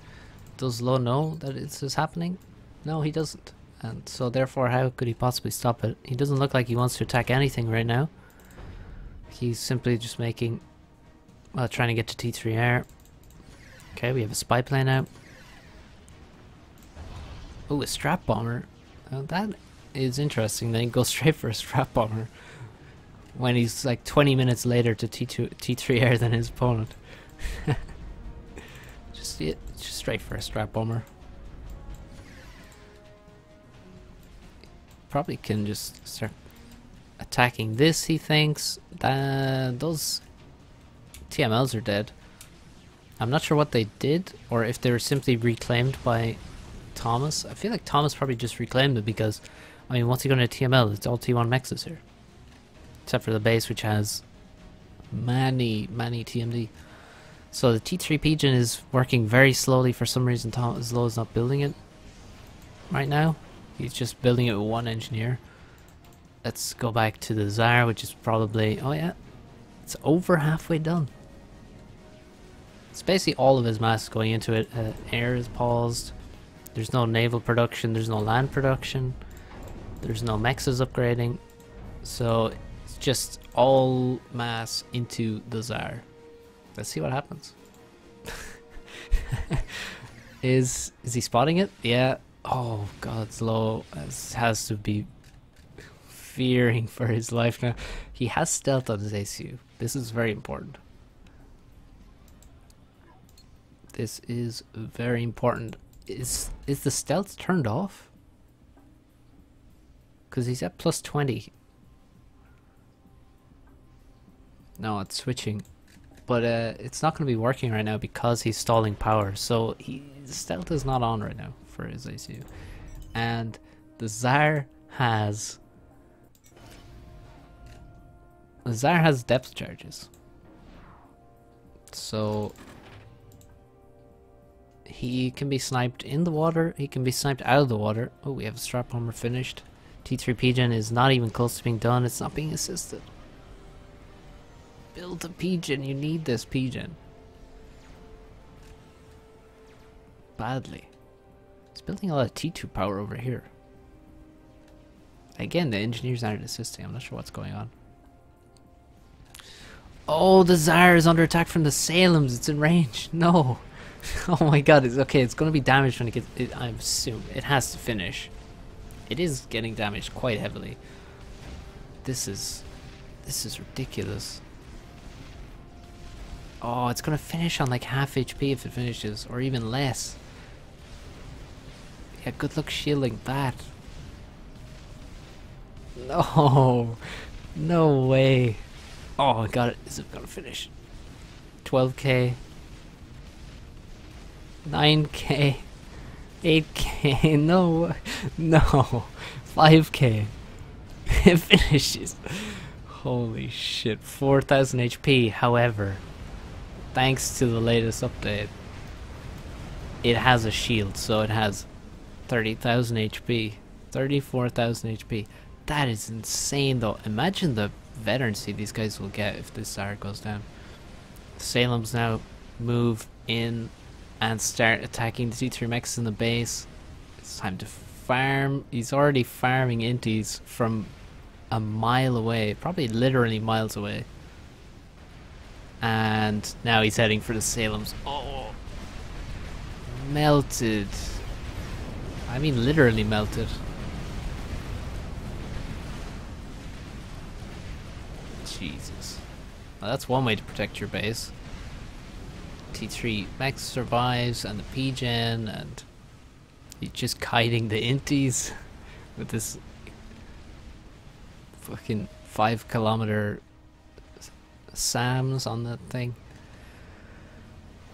Does Lo know that this is happening? No, he doesn't. And so therefore, how could he possibly stop it? He doesn't look like he wants to attack anything right now. He's simply just making... trying to get to T3R. Okay, we have a spy plane out. Oh, a strap bomber. That is interesting. Then he goes straight for a strap bomber when he's like 20 minutes later to T3R than his opponent. just straight for a strap bomber. Probably can just start attacking this. He thinks that those TMLs are dead. I'm not sure what they did or if they were simply reclaimed by Thomas. I feel like Thomas probably just reclaimed it because, I mean, what's he going to TML? It's all T1 mexes here. Except for the base, which has many TMD. So the T3 Pigeon is working very slowly. For some reason, Thomas Lowe is not building it right now. He's just building it with one engineer. Let's go back to the Tsar, which is probably... Oh yeah, it's over halfway done. It's basically all of his mass going into it. Air is paused. There's no naval production. There's no land production. There's no mexes upgrading. So it's just all mass into the Tsar. Let's see what happens. Is he spotting it? Yeah. Oh god, Slow has to be fearing for his life now. He has stealth on his ACU. This is very important. This is very important. Is the stealth turned off? Because he's at +20. No, it's switching. But it's not going to be working right now because he's stalling power. So the stealth is not on right now for his ACU. And the Tsar has... The Tsar has depth charges. So... he can be sniped in the water, he can be sniped out of the water. Oh, we have a strap bomber finished. T3 Pigeon is not even close to being done, it's not being assisted. Build a Pigeon, you need this Pigeon. Badly. He's building a lot of T2 power over here. Again, the engineers aren't assisting, I'm not sure what's going on. Oh, the Tsar is under attack from the Salems, it's in range. No. Oh my god, it's okay, it's gonna be damaged when it gets... I assume it has to finish. It is getting damaged quite heavily. This is ridiculous. Oh, it's gonna finish on like half HP if it finishes, or even less. Yeah, good luck shielding that. No, no way. Oh my god, is it gonna finish? 12k. 9k, 8k, no, 5k, it finishes. Holy shit, 4000 HP. However, thanks to the latest update, it has a shield, so it has 30,000 HP, 34,000 HP. That is insane though. Imagine the veterancy these guys will get if this Tsar goes down. Salem's now move in and start attacking the T3 mechs in the base. It's time to farm. He's already farming inties from a mile away, probably literally miles away. And now he's heading for the Salems. Oh, melted. I mean literally melted. Jesus. Well, that's one way to protect your base. T3 Max survives, and the Pigeon, and he's just kiting the inties with this fucking 5 kilometer SAMs on that thing.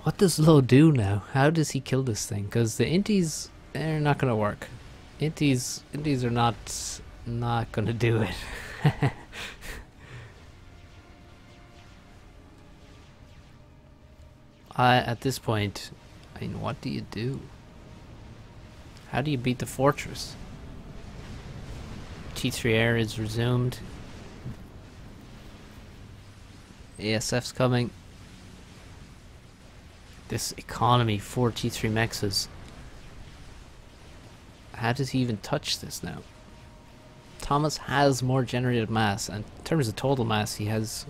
What does Lo do now? How does he kill this thing? Because the inties, they're not gonna work. Inties are not gonna do it. At this point, I mean, what do you do? How do you beat the fortress? T3 air is resumed. ASF's coming. This economy, 4 T3 mexes. How does he even touch this now? Thomas has more generated mass, and in terms of total mass, he has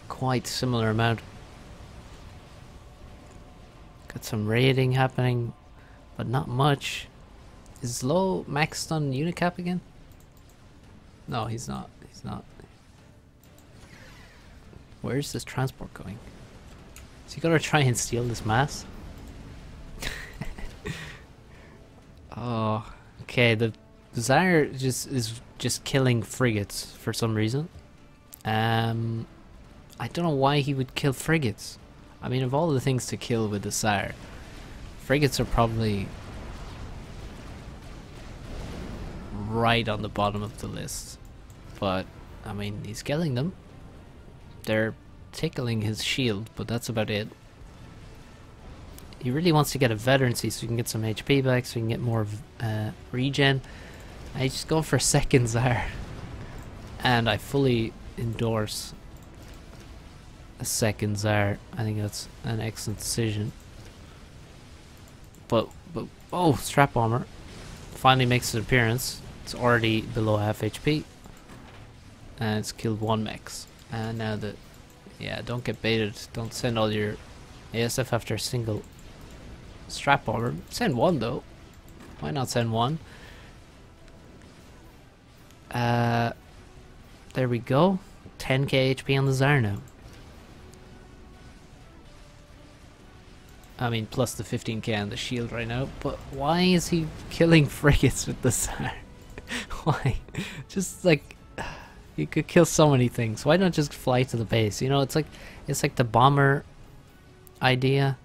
quite similar amount. Got some raiding happening, but not much. Is Low maxed on Unicap again? No, he's not. He's not. Where's this transport going? Is he gonna try and steal this mass? Oh, okay. The Tsar is just killing frigates for some reason. I don't know why he would kill frigates. I mean, of all the things to kill with the Tsar, frigates are probably right on the bottom of the list. But I mean, he's killing them. They're tickling his shield, but that's about it. He really wants to get a veterancy so he can get some HP back, so he can get more regen. I just go for second Tsar. And I fully endorse a second Tsar. I think that's an excellent decision. But oh, strap bomber finally makes an appearance. It's already below half HP. And it's killed 1 mex. And now that, yeah, don't get baited. Don't send all your ASF after a single strap bomber. Send 1 though. Why not send 1? There we go. 10k HP on the Tsar now. I mean, plus the 15k on the shield right now. But why is he killing frigates with the Tsar? Why? Just like, you could kill so many things. Why not just fly to the base? You know, it's like the bomber idea.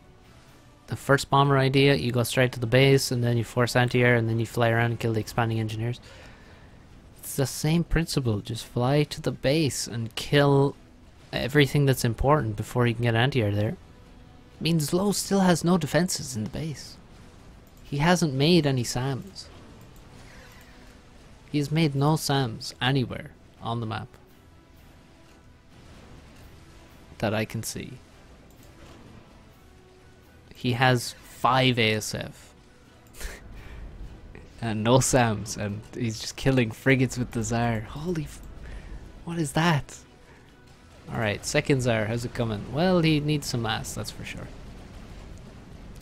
The first bomber idea, you go straight to the base and then you force anti-air and then you fly around and kill the expanding engineers. It's the same principle. Just fly to the base and kill everything that's important before you can get anti-air there. Means Low still has no defenses in the base. He hasn't made any SAMs. He's made no SAMs anywhere on the map that I can see. He has 5 ASF and no SAMs, and he's just killing frigates with the Tsar. Holy what is that? Alright, second Tsar, how's it coming? Well, he needs some mass, that's for sure.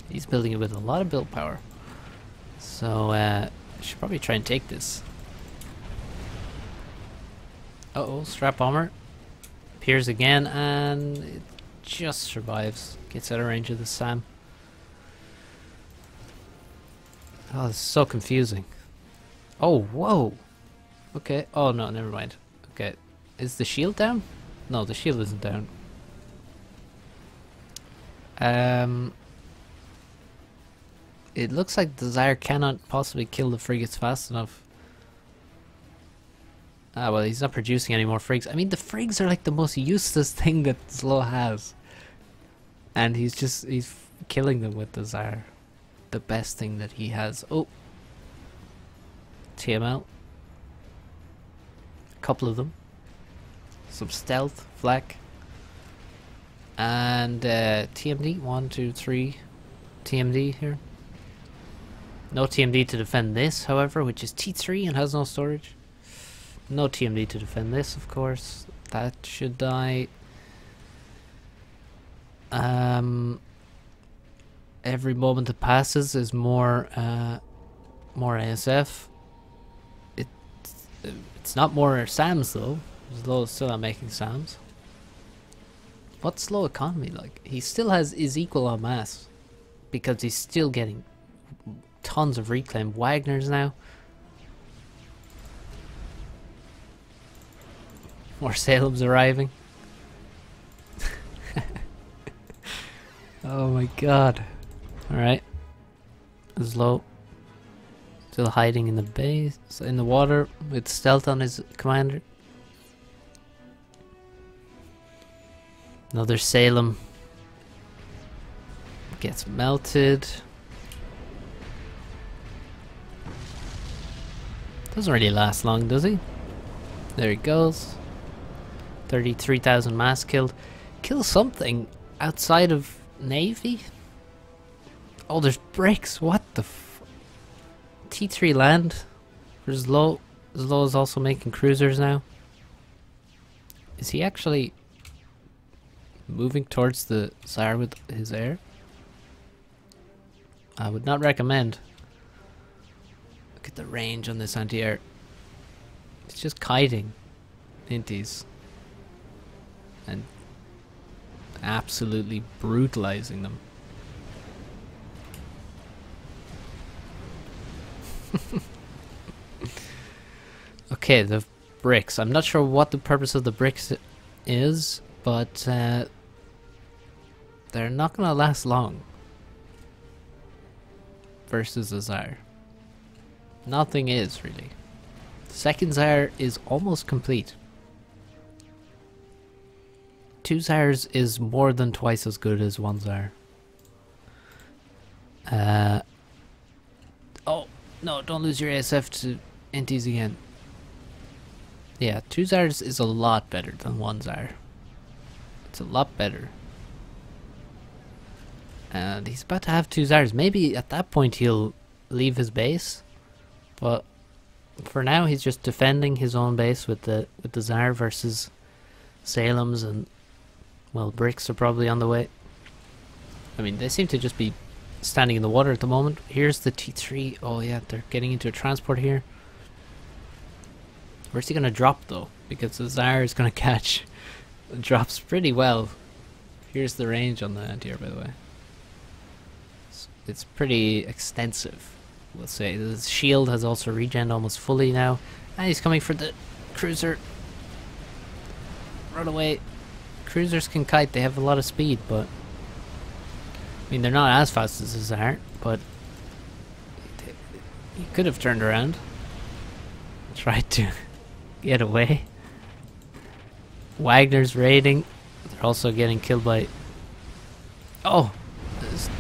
He's building it with a lot of build power. So, I should probably try and take this. Uh-oh, strap bomber. Appears again, and it just survives. Gets out of range of the SAM. Oh, this is so confusing. Oh, whoa! Okay, oh no, never mind. Okay, is the shield down? No, the shield isn't down. It looks like the Tsar cannot possibly kill the frigates fast enough. Ah, well, he's not producing any more frigs. I mean, the frigs are like the most useless thing that Slow has. And he's killing them with the Tsar. The best thing that he has. Oh! TML. A couple of them. Some stealth, flak. And TMD. 1, 2, 3. TMD here. No TMD to defend this, however, which is T3 and has no storage. No TMD to defend this, of course. That should die. Every moment that passes is more ASF. It's not more SAMs though. Slow is still not making SAMs. What's Slow economy like? He still is equal on mass because he's still getting tons of reclaim Wagners now. More Salem's arriving. Oh my god. Alright. Zlo. Still hiding in the base, in the water, with stealth on his commander. Another Salem. Gets melted. Doesn't really last long, does he? There he goes. 33,000 mass killed. Kill something outside of Navy? Oh, there's bricks. What the f... T3 land. There's Zlo. Zlo is also making cruisers now. Is he actually moving towards the Tsar with his air? I would not recommend. Look at the range on this anti-air. It's just kiting inties and absolutely brutalizing them. Okay, the bricks. I'm not sure what the purpose of the bricks is, but they're not gonna last long versus the Tsar. Nothing is really. The second Tsar is almost complete. 2 Tsars is more than twice as good as 1 Tsar. Oh no! Don't lose your ASF to inties again. Yeah, 2 Tsars is a lot better than 1 Tsar. It's a lot better. And he's about to have 2 Tsars. Maybe at that point he'll leave his base, but for now he's just defending his own base with the Tsar versus Salem's, and well, bricks are probably on the way. I mean, they seem to just be standing in the water at the moment. Here's the T3. Oh yeah, they're getting into a transport here. Where's he gonna drop though? Because the Tsar is gonna catch. It drops pretty well. Here's the range on the anti-air, by the way. It's pretty extensive, we'll say. The shield has also regened almost fully now. And he's coming for the cruiser. Run away. Cruisers can kite, they have a lot of speed, but I mean, they're not as fast as the Tsar, but he could have turned around, tried to get away. Wagner's raiding. They're also getting killed by... Oh!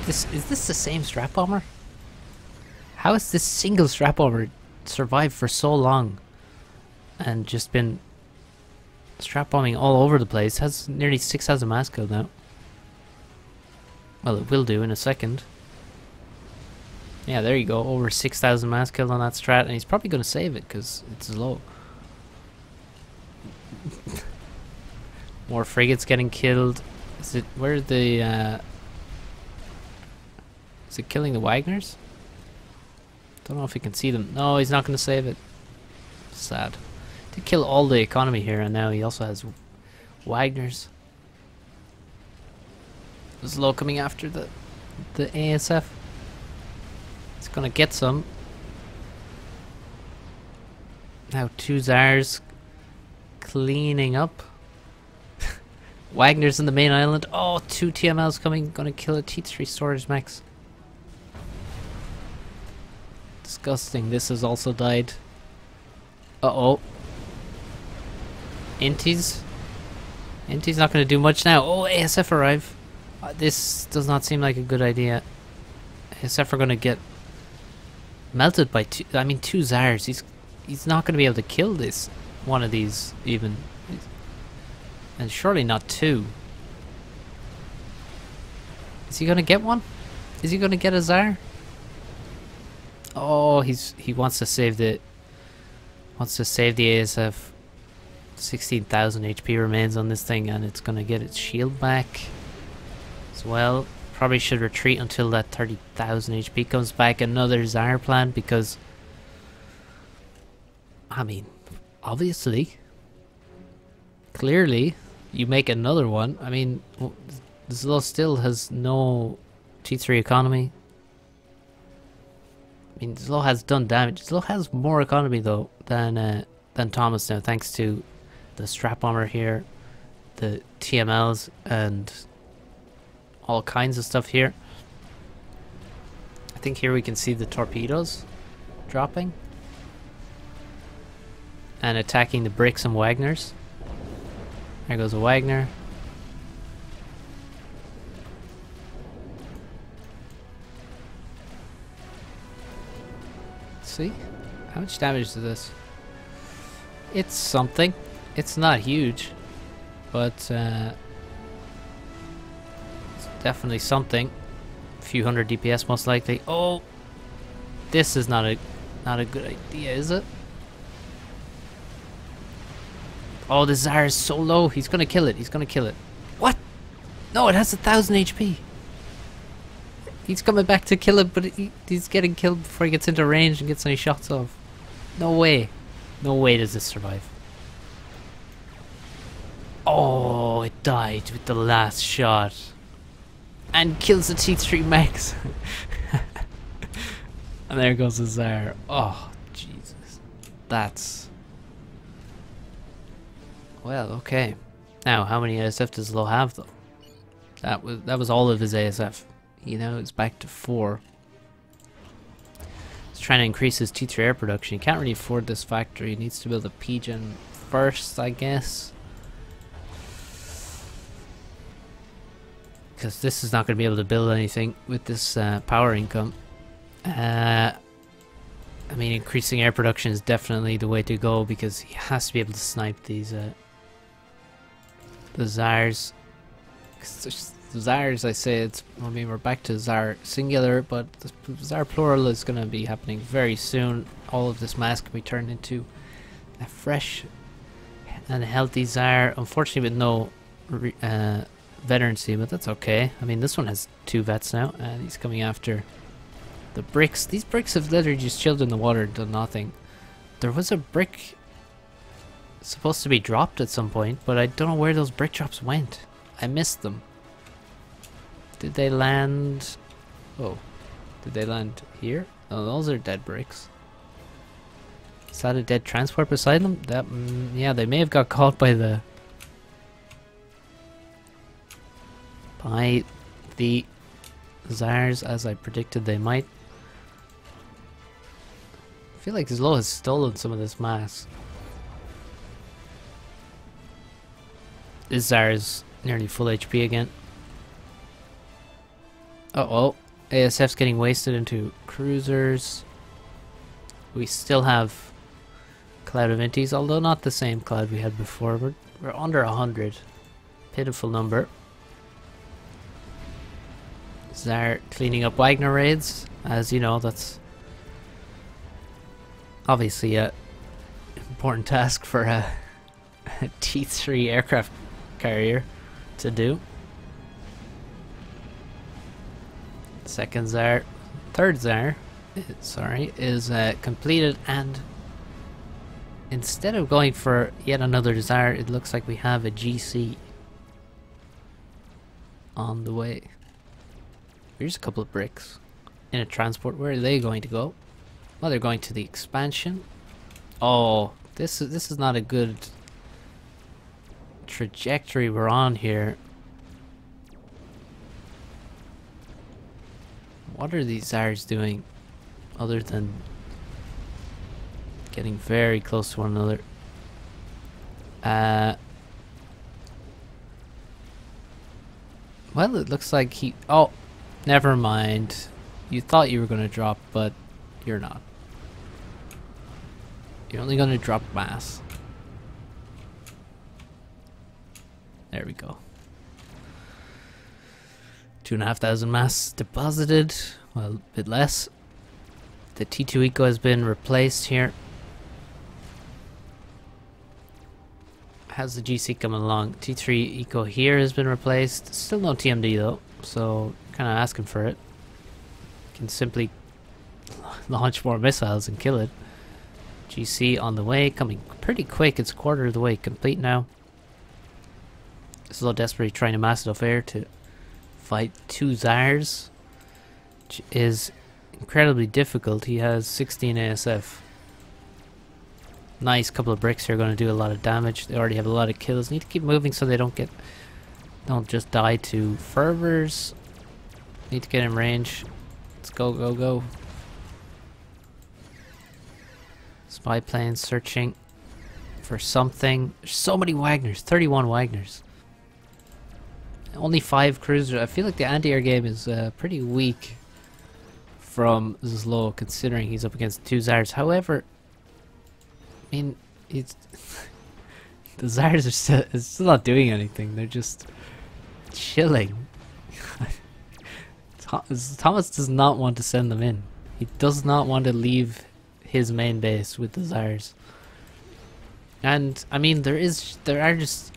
Is this the same strap bomber? How has this single strap bomber survived for so long and just been strap bombing all over the place? Has nearly 6,000 mass killed now. Well, it will do in a second. Yeah, there you go. Over 6,000 mass killed on that strat, and he's probably going to save it because it's low. More frigates getting killed. Is it... Where are the... Is it killing the Wagners? Don't know if he can see them. No, he's not going to save it. Sad. To kill all the economy here, and now he also has Wagners. Zlo coming after the ASF. It's going to get some. Now 2 Tsars cleaning up. Wagner's in the main island. Oh, 2 TMLs coming. Going to kill a T3 storage max. Disgusting. This has also died. Uh-oh. Inties not going to do much now. Oh, ASF arrive. This does not seem like a good idea. ASF are going to get melted by 2 Tsars. He's not going to be able to kill this one of these even. And surely not 2. Is he going to get one? Is he going to get a Tsar? Oh, he wants to save the ASF. 16,000 HP remains on this thing, and it's gonna get its shield back as well. Probably should retreat until that 30,000 HP comes back. Another Tsar plan, because I mean, obviously, clearly, you make another one. I mean, Zlo still has no T3 economy. I mean, Zlo has done damage. Zlo has more economy though than Thomas now, thanks to the strap bomber here, the TMLs, and all kinds of stuff here. I think here we can see the torpedoes dropping and attacking the bricks and Wagners. There goes a Wagner. See? How much damage is this? It's something. It's not huge, but it's definitely something. A few hundred DPS most likely. Oh, this is not a good idea, is it? Oh, the Tsar is so low. He's gonna kill it. He's gonna kill it. What? No, it has 1,000 HP. He's coming back to kill it, but he's getting killed before he gets into range and gets any shots off. No way. No way does this survive. Oh, it died with the last shot. And kills the T3 Max. And there goes the Tsar. Oh, Jesus. That's... Well, okay. Now, how many ASF does Low have, though? That was all of his ASF. You know, it's back to 4. He's trying to increase his T3 air production. He can't really afford this factory. He needs to build a P-Gen first, I guess. Because this is not going to be able to build anything with this power income. I mean, increasing air production is definitely the way to go because he has to be able to snipe these the Tsars. The Tsars, I say it's. I mean, we're back to Tsar singular, but the Tsar plural is going to be happening very soon. All of this mass can be turned into a fresh and healthy Tsar. Unfortunately, with no veterancy, but that's okay. I mean, this one has 2 vets now, and he's coming after the bricks. These bricks have literally just chilled in the water and done nothing. There was a brick supposed to be dropped at some point, but I don't know where those brick drops went. I missed them. Did they land... Oh. Did they land here? Oh, those are dead bricks. Is that a dead transport beside them? That, yeah, they may have got caught by the... by the Tsars, as I predicted they might. I feel like Zlo has stolen some of this mass. This Tsar is nearly full HP again. Uh-oh. ASF's getting wasted into cruisers. We still have Cloud of Inties, although not the same cloud we had before. We're under 100. Pitiful number. Tsar cleaning up Wagner raids. As you know, that's obviously a important task for a T3 aircraft carrier to do. Second Tsar, third Tsar, sorry, is completed, and instead of going for yet another Tsar, it looks like we have a GC on the way. Here's a couple of bricks in a transport. Where are they going to go? Well, they're going to the expansion. Oh, this is not a good trajectory we're on here. What are these Tsars doing other than getting very close to one another? Well, it looks like he... Oh, never mind. You thought you were going to drop, but you're not. You're only going to drop mass. There we go. 2,500 mass deposited. Well, a bit less. The T2 Eco has been replaced here. How's the GC coming along? T3 Eco here has been replaced. Still no TMD though, so kind of asking for it. Can simply launch more missiles and kill it. GC on the way, coming pretty quick. It's a quarter of the way complete now. Still desperately trying to mass enough air to fight 2 Tsars, which is incredibly difficult. He has 16 ASF. Nice couple of bricks here are going to do a lot of damage. They already have a lot of kills. Need to keep moving so they don't just die to fervors. Need to get in range. Let's go, go, go. Spy plane searching for something. There's so many Wagners. 31 Wagners. Only 5 cruisers. I feel like the anti-air game is pretty weak from Zlo, considering he's up against 2 Tsars. However, I mean, it's the Tsars are still not doing anything. They're just chilling. Thomas does not want to send them in. He does not want to leave his main base with the Tsars. And I mean, there are just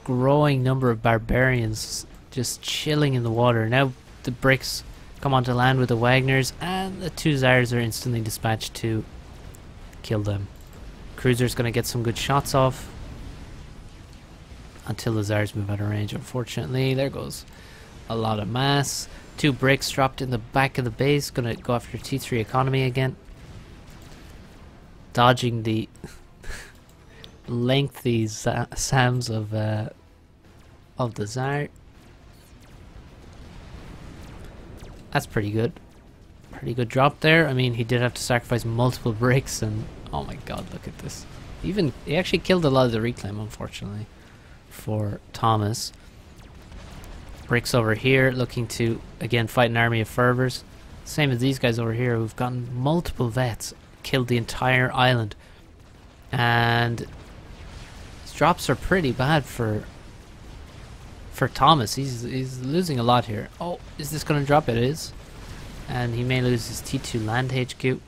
growing number of barbarians just chilling in the water. Now the bricks come onto land with the Wagners, and the 2 Tsars are instantly dispatched to kill them. Cruiser's gonna get some good shots off until the Tsars move out of range. Unfortunately, there goes a lot of mass. 2 bricks dropped in the back of the base. Gonna go after T3 economy again. Dodging the lengthy SAMs of the Tsar. That's pretty good. Pretty good drop there. I mean, he did have to sacrifice multiple bricks, and oh my god, look at this. He actually killed a lot of the reclaim, unfortunately, for Thomas. Bricks over here, looking to again fight an army of fervors. Same as these guys over here, who've gotten multiple vets, killed the entire island, and his drops are pretty bad for Thomas. He's losing a lot here. Oh, is this going to drop? It is. And he may lose his T2 land HQ.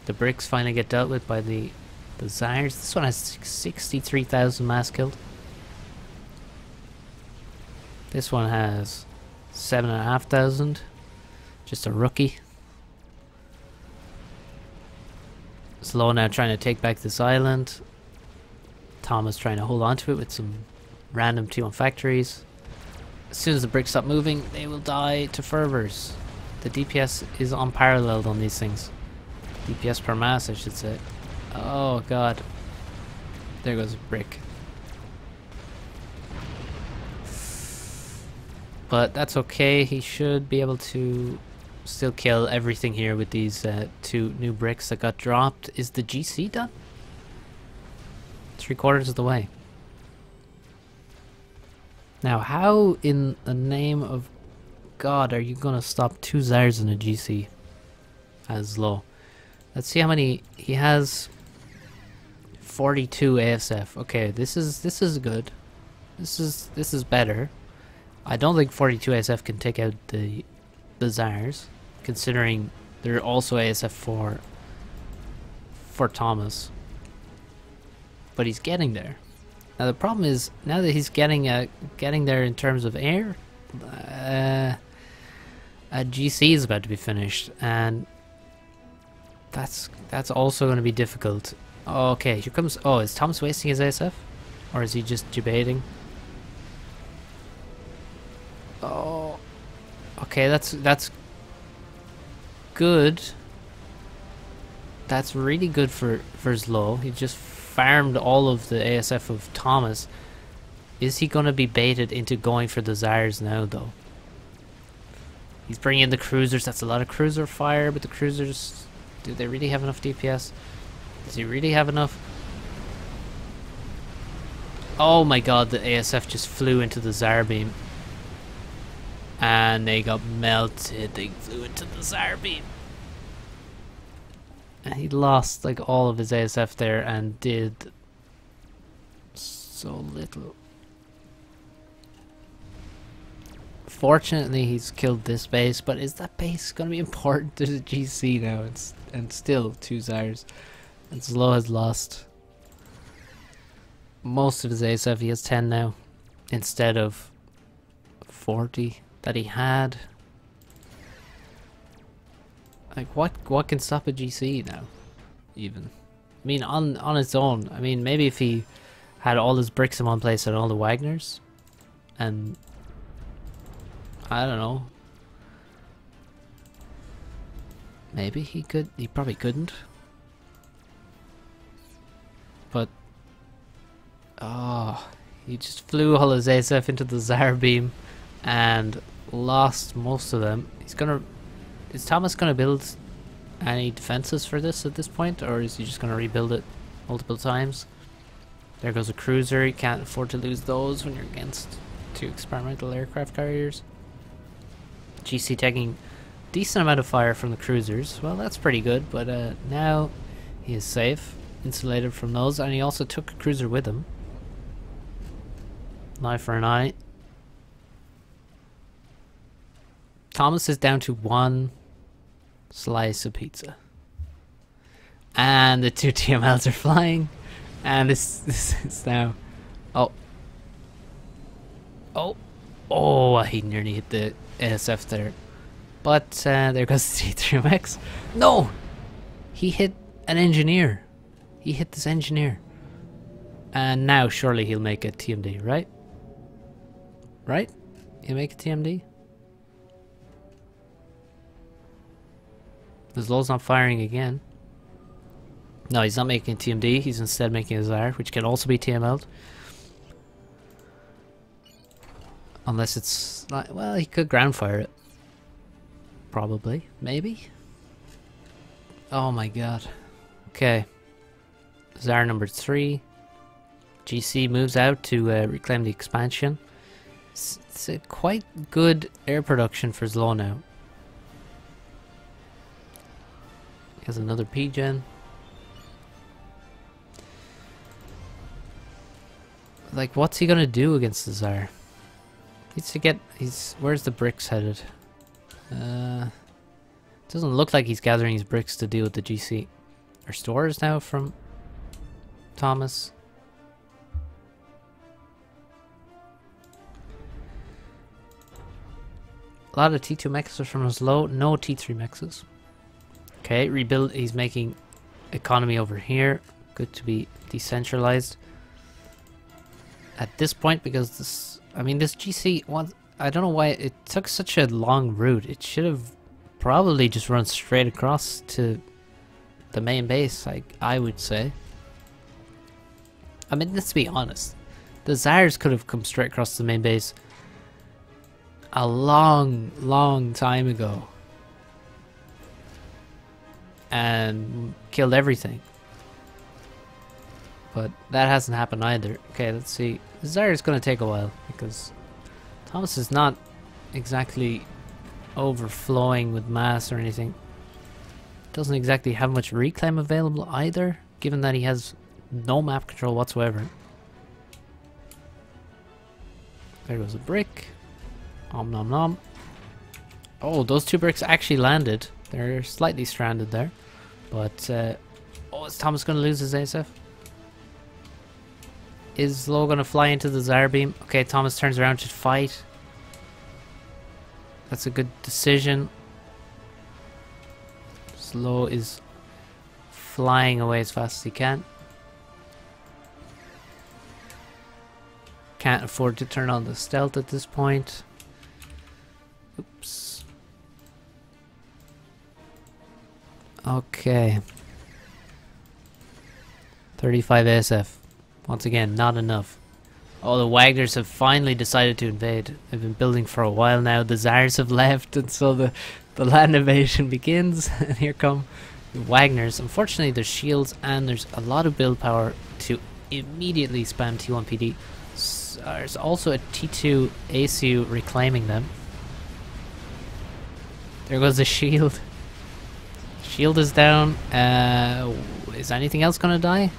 The bricks finally get dealt with by the Tsars. This one has 63,000 mass killed. This one has 7,500. Just a rookie. Slow now trying to take back this island. Thomas trying to hold on to it with some random T1 factories. As soon as the bricks stop moving, they will die to fervors. The DPS is unparalleled on these things. DPS per mass, I should say. Oh god. There goes a brick. But that's okay. He should be able to still kill everything here with these 2 new bricks that got dropped. Is the GC done? 3/4 of the way. Now, how in the name of God are you gonna stop 2 Tsars in a GC as low? Let's see how many he has. 42 ASF. Okay, this is good. This is better. I don't think 42 ASF can take out the Tsars, considering they're also ASF for Thomas. But he's getting there. Now the problem is, now that he's getting there in terms of air, a GC is about to be finished, and that's also going to be difficult. Oh, okay, here comes. Oh, is Thomas wasting his ASF, or is he just debating? Oh, okay, that's good. That's really good for Zlo. He just farmed all of the ASF of Thomas. Is he going to be baited into going for the Tsars now, though? He's bringing in the cruisers. That's a lot of cruiser fire, but the cruisers, do they really have enough DPS? Does he really have enough? Oh my god, the ASF just flew into the Tsar beam. And they got melted. They flew into the Tsar beam. And he lost like all of his ASF there and did so little. Fortunately, he's killed this base, but is that base going to be important to the GC now? And still 2 Tsars. And Zlo has lost most of his ASF. He has 10 now instead of 40 that he had. Like, what can stop a GC now? Even, I mean, on its own. I mean, maybe if he had all his bricks in one place and all the Wagners, and I don't know. Maybe he could. He probably couldn't. Oh, he just flew all his ASF into the Tsar beam and lost most of them. Is Thomas gonna build any defenses for this at this point, or is he just gonna rebuild it multiple times? There goes a cruiser. You can't afford to lose those when you're against 2 experimental aircraft carriers. GC taking decent amount of fire from the cruisers. Well, that's pretty good, but now he is safe, insulated from those, and he also took a cruiser with him. An eye for an eye. Thomas is down to 1 slice of pizza. And the 2 TMLs are flying. And this is now... Oh. Oh. Oh, he nearly hit the ASF there. But there goes the T3MX. No! He hit an engineer. He hit this engineer. And now surely he'll make a TMD, right? Right? He'll make a TMD? His low's not firing again. No, he's not making a TMD. He's instead making a Tsar, which can also be TML'd. Unless it's not... Well, he could ground fire it. Probably. Maybe? Oh my god. Okay. Tsar number 3. GC moves out to reclaim the expansion. It's a quite good air production for Zlo now. He has another P-gen. Like, what's he gonna do against the Tsar? Needs to get... Where's the bricks headed? Doesn't look like he's gathering his bricks to deal with the GC. Or stores now from Thomas. A lot of T2 mexes from his low, no T3 mexes. Okay, rebuild. He's making economy over here. Good to be decentralized. At this point, because this, I mean, this GC, I don't know why it took such a long route. It should have probably just run straight across to the main base, I would say. I mean, let's be honest. The Tsars could have come straight across the main base a long time ago and killed everything. But that hasn't happened either. Okay, let's see. The Tsar is going to take a while because Thomas is not exactly overflowing with mass or anything. Doesn't exactly have much reclaim available either, given that he has no map control whatsoever. There goes a brick. Om nom nom. Oh, those 2 bricks actually landed. They're slightly stranded there. But, oh, is Thomas going to lose his ASF? Is Lo going to fly into the Tsar beam? Okay, Thomas turns around to fight. That's a good decision. Slow is flying away as fast as he can. Can't afford to turn on the stealth at this point. Oops. Okay. 35 ASF. Once again, not enough. Oh, the Wagners have finally decided to invade. They've been building for a while now. The Tsars have left, and so the land invasion begins. And here come the Wagners. Unfortunately, there's shields, and there's a lot of build power to immediately spam T1 PD. There's also a T2 ACU reclaiming them. There goes the shield. Shield is down. Is anything else gonna die?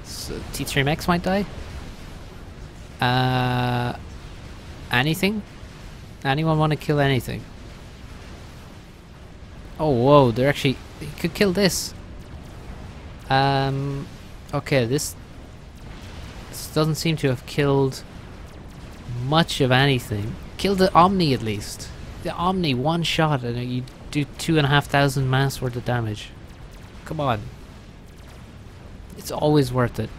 So T3MX might die. Anything? Anyone want to kill anything? Oh, whoa! They're actually. He could kill this. Okay, this doesn't seem to have killed much of anything. Kill the Omni at least. The Omni, one shot, and you do 2,500 mass worth of damage. Come on. It's always worth it.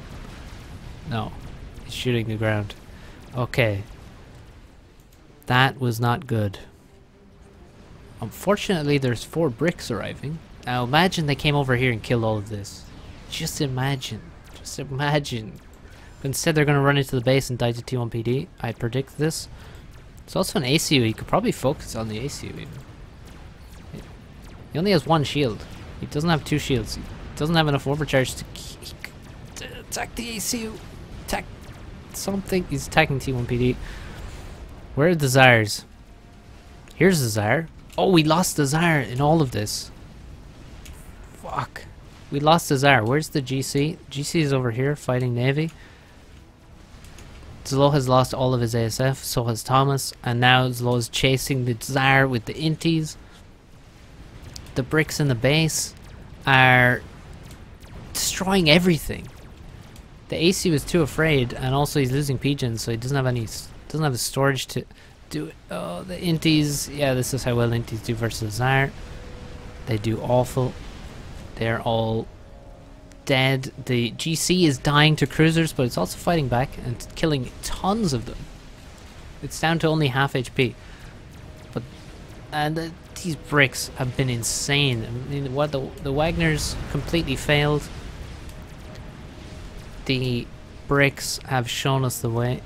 No. He's shooting the ground. Okay. That was not good. Unfortunately, there's 4 bricks arriving. Now imagine they came over here and killed all of this. Just imagine. Just imagine. Instead, they're going to run into the base and die to T1PD. I predict this. It's also an ACU. He could probably focus on the ACU even. He only has one shield. He doesn't have two shields. He doesn't have enough overcharge to attack the ACU. Attack something. He's attacking T1PD. Where are the Zars? Here's the Zar. Oh, we lost the Zar in all of this. Fuck. We lost the Zar. Where's the GC? GC is over here fighting Navy. Zlo has lost all of his ASF, so has Thomas, and now Zlo is chasing the Zar with the Inties. The bricks in the base are destroying everything. The AC was too afraid, and also he's losing pigeons, so he doesn't have the storage to do it. Oh, the Inties, yeah, this is how well Inties do versus Zar. They do awful. They're all dead. The GC is dying to cruisers, but it's also fighting back and killing tons of them. It's down to only half HP. But these bricks have been insane. I mean, what the Wagners completely failed. The bricks have shown us the way.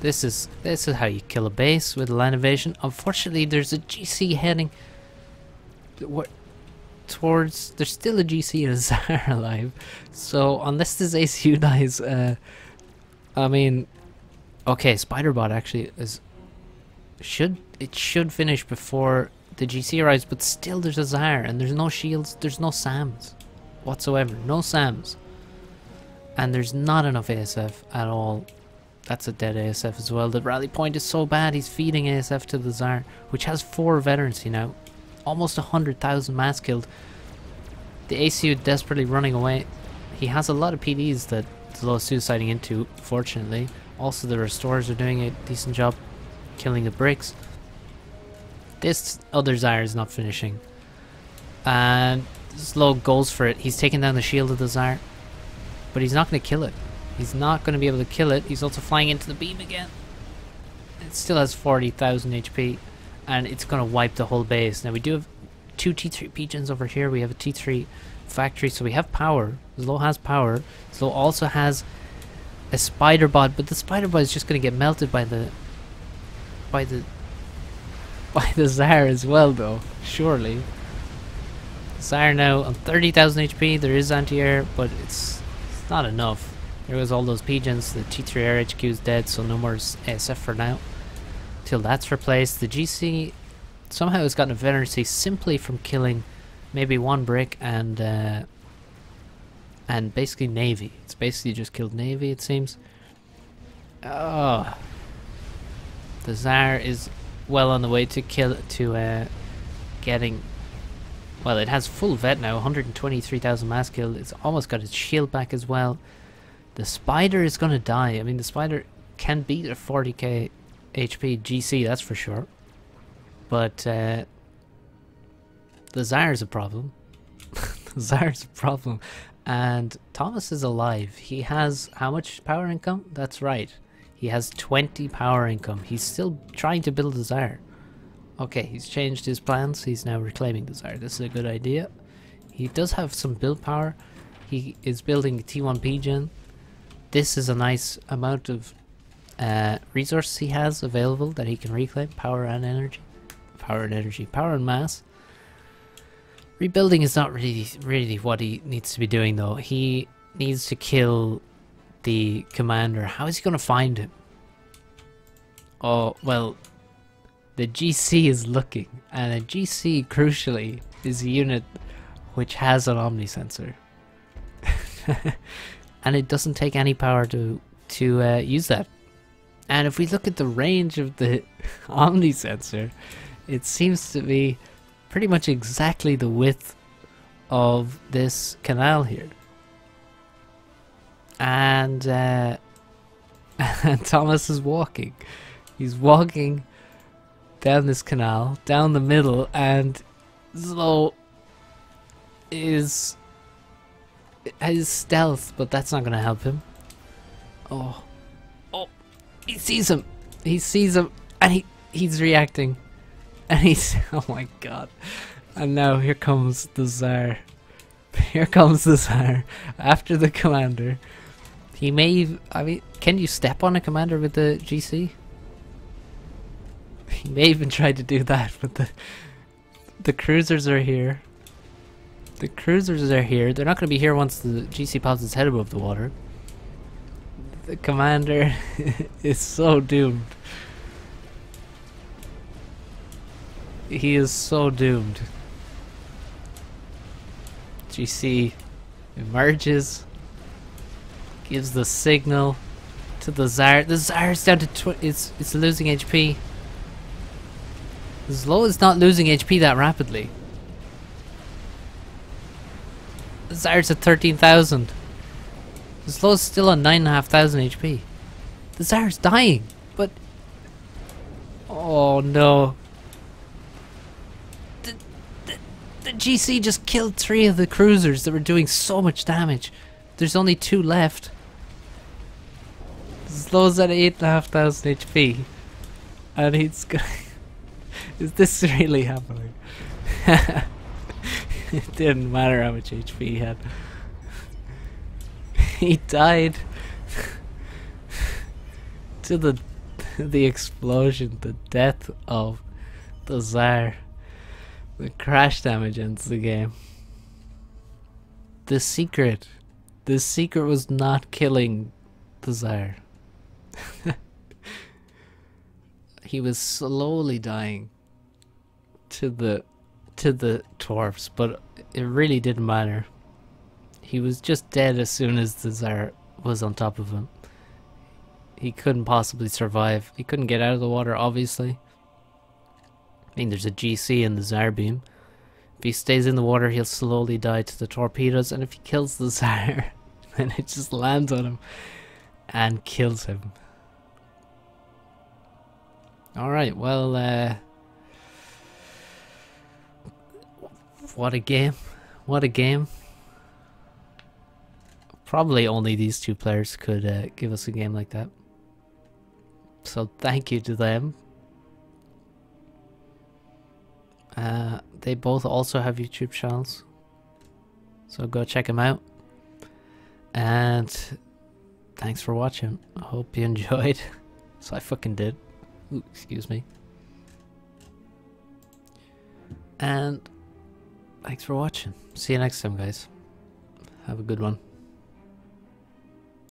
This is how you kill a base with a land invasion. Unfortunately, there's a GC heading towards. There's still a GC and a Zar alive. So unless this ACU dies, I mean, okay, Spiderbot actually should finish before the GC arrives, but still there's a Zar and there's no shields, there's no SAMs whatsoever, no SAMs, and there's not enough ASF at all. That's a dead ASF as well. The rally point is so bad. He's feeding ASF to the Zar, which has 4 veterancy now. Almost 100,000 mass killed. The ACU desperately running away. He has a lot of PDs that Zlo is suiciding into, fortunately. Also, the restorers are doing a decent job killing the bricks. This other Zar is not finishing. And Zlo goes for it. He's taking down the shield of the Zar, but he's not going to kill it. He's not going to be able to kill it. He's also flying into the beam again. It still has 40,000 HP, and it's going to wipe the whole base. Now we do have 2 T3 pigeons over here. We have a T3 factory, so we have power. Zlo has power. Zlo also has a spider bot, but the spider bot is just going to get melted by the Zar as well, though. Surely. Zar now on 30,000 HP. There is anti-air, but it's not enough. There goes all those pigeons. The T3 air HQ is dead, so no more ASF for now. Till that's replaced. The GC somehow has gotten a veterancy simply from killing maybe 1 brick and basically Navy. It's basically just killed Navy, it seems. Oh, the Zar is well on the way to getting. Well, it has full vet now, 123,000 mass kill. It's almost got its shield back as well. The Spider is going to die. I mean, the Spider can beat a 40k HP GC, that's for sure. But the Zar's a problem. The Zar's a problem. And Thomas is alive. He has how much power income? That's right. He has 20 power income. He's still trying to build a Zar. Okay, he's changed his plans. He's now reclaiming the Zar. This is a good idea. He does have some build power. He is building a T1 Pigeon. This is a nice amount of resources he has available that he can reclaim. Power and energy. Power and energy. Power and mass. Rebuilding is not really what he needs to be doing, though. He needs to kill the commander. How is he going to find him? Oh, well, the GC is looking. And a GC, crucially, is a unit which has an Omni sensor. And it doesn't take any power to use that. And if we look at the range of the Omni sensor, it seems to be pretty much exactly the width of this canal here. And Thomas is walking. He's walking down this canal, down the middle, and Zlo is stealth, but that's not going to help him. Oh, he sees him. He sees him, and he's reacting. And he's, oh my god. And now here comes the Zar. Here comes the Zar. After the commander, He may, I mean, can you step on a commander with the GC? He may even try to do that, but the cruisers are here. The cruisers are here. They're not going to be here once the GC pops its head above the water. The commander is so doomed. He is so doomed. GC emerges, gives the signal to the Tsar. The Tsar's down to it's losing HP. Zlo is not losing HP that rapidly. The Tsar's at 13,000. Zlo's still on 9,500 HP. The Tsar's dying, but oh no. The GC just killed 3 of the cruisers that were doing so much damage. There's only 2 left. Zlo's at 8,500 HP. And he's going. Is this really happening? It didn't matter how much HP he had. He died to the explosion, the death of the Tsar. The crash damage ends the game. The secret was not killing the Tsar. He was slowly dying to the dwarfs, but it really didn't matter. He was just dead as soon as the Tsar was on top of him. He couldn't possibly survive. He couldn't get out of the water, obviously. I mean, there's a GC in the Tsar beam. If he stays in the water, he'll slowly die to the torpedoes, and if he kills the Tsar, then it just lands on him and kills him. Alright, well, what a game. What a game. Probably only these 2 players could give us a game like that. So thank you to them. They both also have YouTube channels, so go check them out. And thanks for watching. I hope you enjoyed. So I fucking did. Ooh, excuse me. And thanks for watching. See you next time, guys. Have a good one.